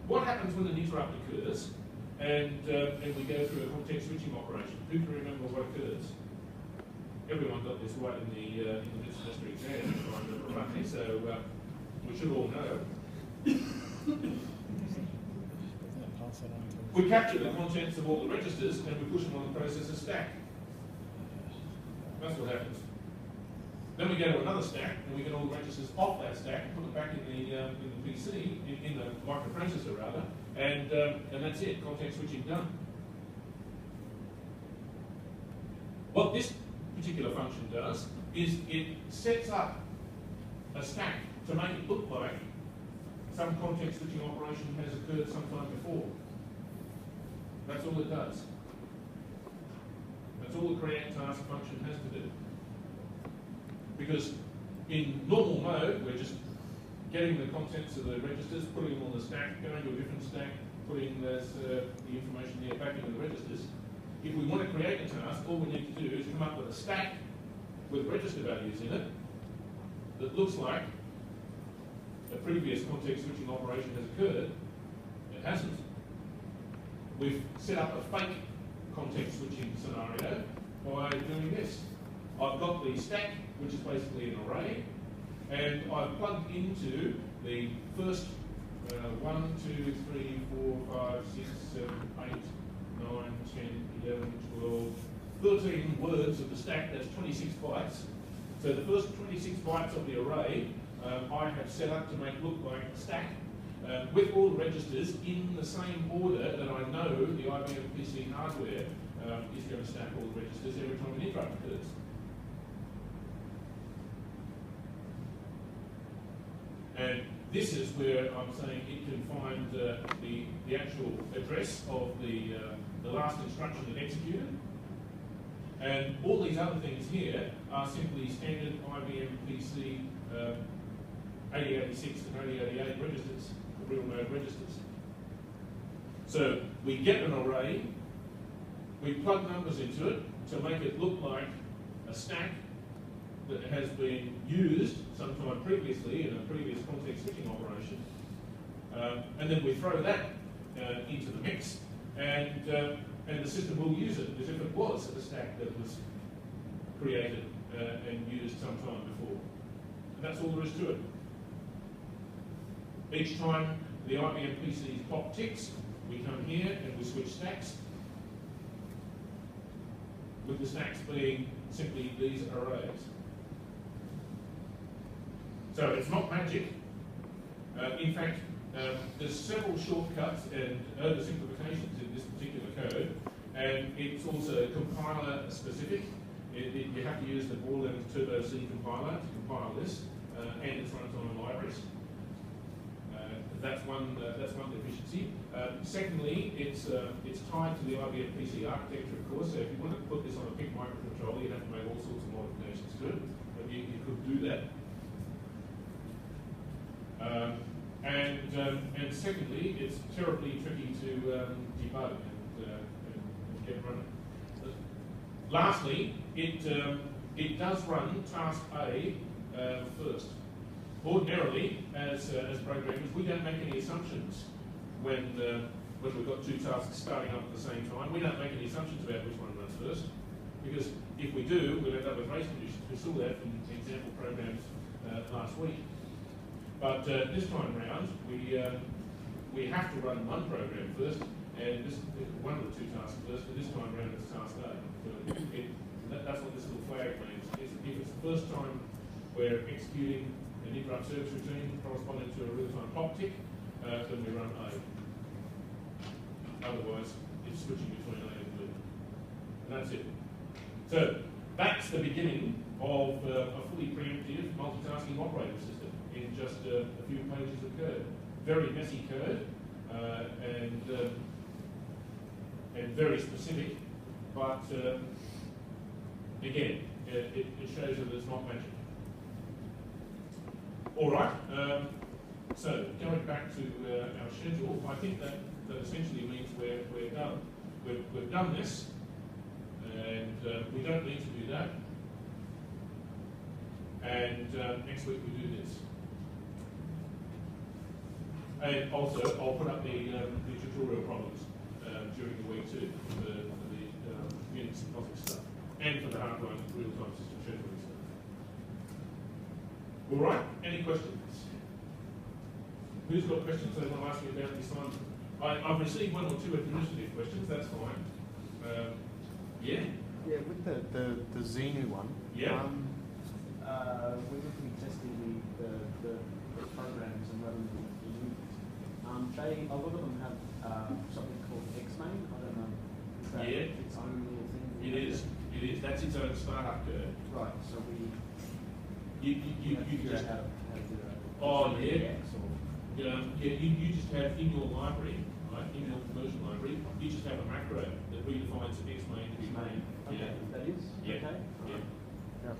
what happens when an interrupt occurs and we go through a context switching operation? Who can remember what occurs? Everyone got this right in the mid-semester exam, if I remember rightly, so we should all know. We capture the contents of all the registers and we push them on the processor stack. That's what happens. Then we go to another stack and we get all the registers off that stack and put them back in the PC, in the microprocessor rather, and that's it, context switching done. What this particular function does is it sets up a stack to make it look like some context switching operation has occurred sometime before. That's all it does. That's all the create task function has to do. Because in normal mode, we're just getting the contents of the registers, putting them on the stack, going to a different stack, putting the information there back into the registers. If we want to create a task, all we need to do is come up with a stack with register values in it that looks like a previous context switching operation has occurred. It hasn't. We've set up a fake context switching scenario by doing this. I've got the stack, which is basically an array, and I've plugged into the first 1, 2, 3, 4, 5, 6, 7, 8, 9, 10, 11, 12, 13 words of the stack. That's 26 bytes. So the first 26 bytes of the array I have set up to make look like a stack with all the registers in the same order that I know the IBM PC hardware is going to stack all the registers every time an interrupt occurs. And this is where I'm saying it can find the actual address of the last instruction that executed. And all these other things here are simply standard IBM PC 8086 and 8088 registers, real mode registers. So we get an array, we plug numbers into it to make it look like a stack that has been used sometime previously in a previous context switching operation, and then we throw that into the mix, and the system will use it as if it was a stack that was created and used sometime before. And that's all there is to it. Each time the IBM PC's clock ticks, we come here and we switch stacks, with the stacks being simply these arrays. So it's not magic. In fact, there's several shortcuts and oversimplifications in this particular code, and it's also compiler specific. You have to use the Borland Turbo C compiler to compile this, and it's runtime libraries. That's one deficiency. Secondly, it's tied to the IBM PC architecture, of course. So if you want to put this on a PIC microcontroller, you have to make all sorts of modifications to it. But you could do that. And secondly, it's terribly tricky to debug and get running. Lastly, it does run task A first. Ordinarily, as programmers, we don't make any assumptions when we've got two tasks starting up at the same time. We don't make any assumptions about which one runs first, because if we do, we'll end up with race conditions. We saw that from example programs last week. But this time round, we have to run one program first, and one of the two tasks first, but this time round it's task A. So that's what this little flag means. If it's the first time we're executing an interrupt service routine corresponding to a real-time clock tick, then we run A. Otherwise, it's switching between A and B. And that's it. So that's the beginning of a fully preemptive multitasking operating system in just a few pages of code. Very messy code and very specific, but again, it shows that it's not magic. All right, so going back to our schedule, I think that essentially means we're done. We've done this, and we don't need to do that. And next week we do this. And also, I'll put up the tutorial problems during the week too, for the Unix and POSIX stuff, and for the hardline real-time system scheduling stuff. All right, any questions? Who's got questions they want to ask me about the assignment? I've received one or two administrative questions, that's fine. Yeah? Yeah, with the Xenu one. Yeah. We're looking at testing the programs and running the units. A lot of them have something called Xmain. I don't know. Is that its own little thing? It is. That's its own startup curve. Right. So You figure just out how to do that. Oh, yeah. X or you just have in your library, right, in your commercial library, you just have a macro that redefines Xmain to be main. Okay, that is? Yeah. Okay. Yeah. Yeah.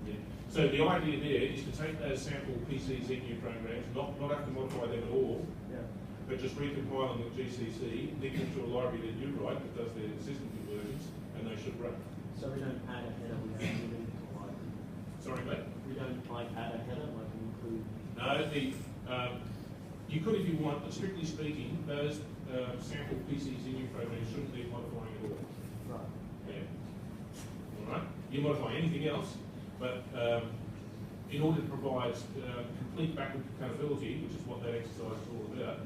Yeah. So the idea there is to take those sample PCs new programs, not have to modify them at all, Yeah. but just recompile them with GCC, link them to a library that you write that does their system conversions, and they should run. So we don't add a header, we don't need to like. Sorry, mate? We don't like add a header, like include. No, you could if you want, but strictly speaking, those sample PCs new programs shouldn't need modifying at all. Right. Yeah. All right. You modify anything else, but in order to provide complete backward compatibility, which is what that exercise is all about,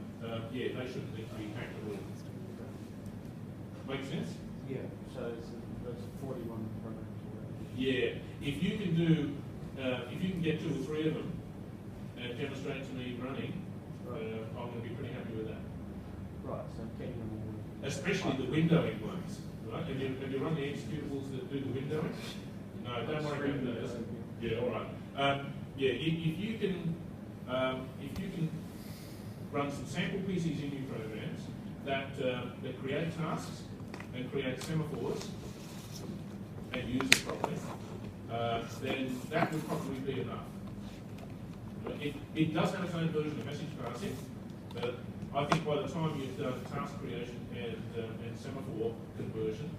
yeah, they shouldn't need to be hacked at all. Make sense? Yeah. So there's 41 programs already. Yeah. If you can do, if you can get 2 or 3 of them and demonstrate to me running, I'm going to be pretty happy with that. Right. So getting them all. Especially the windowing ones, right? Have you run the executables that do the windowing? No, don't worry about those. Yeah, all right. Yeah, if you can run some sample PCs programs that create tasks and create semaphores and use it properly, then that would probably be enough. It does have its own version of message passing, but I think by the time you've done task creation and semaphore conversion,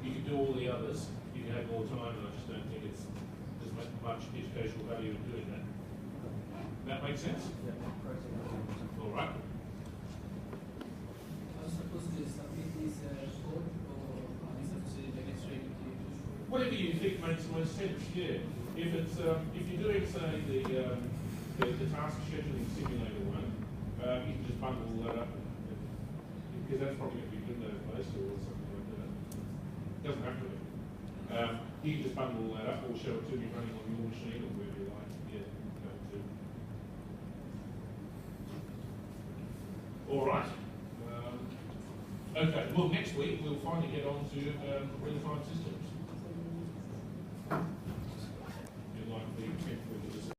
you can do all the others if you have more time, and I just don't think there's much educational value in doing that. That makes sense? Yeah. All right. I suppose to submit this code or is it demonstrated to you? Whatever you think makes the most sense, yeah. If you're doing, say, the task scheduling simulator one, you can just bundle all that up, because that's probably going to be Windows based or something like that. It doesn't have to be. You can just bundle all that up or show it to me running on your machine or wherever you like. Yeah, go to. All right. Okay. Well, next week we'll finally get on to real-time systems.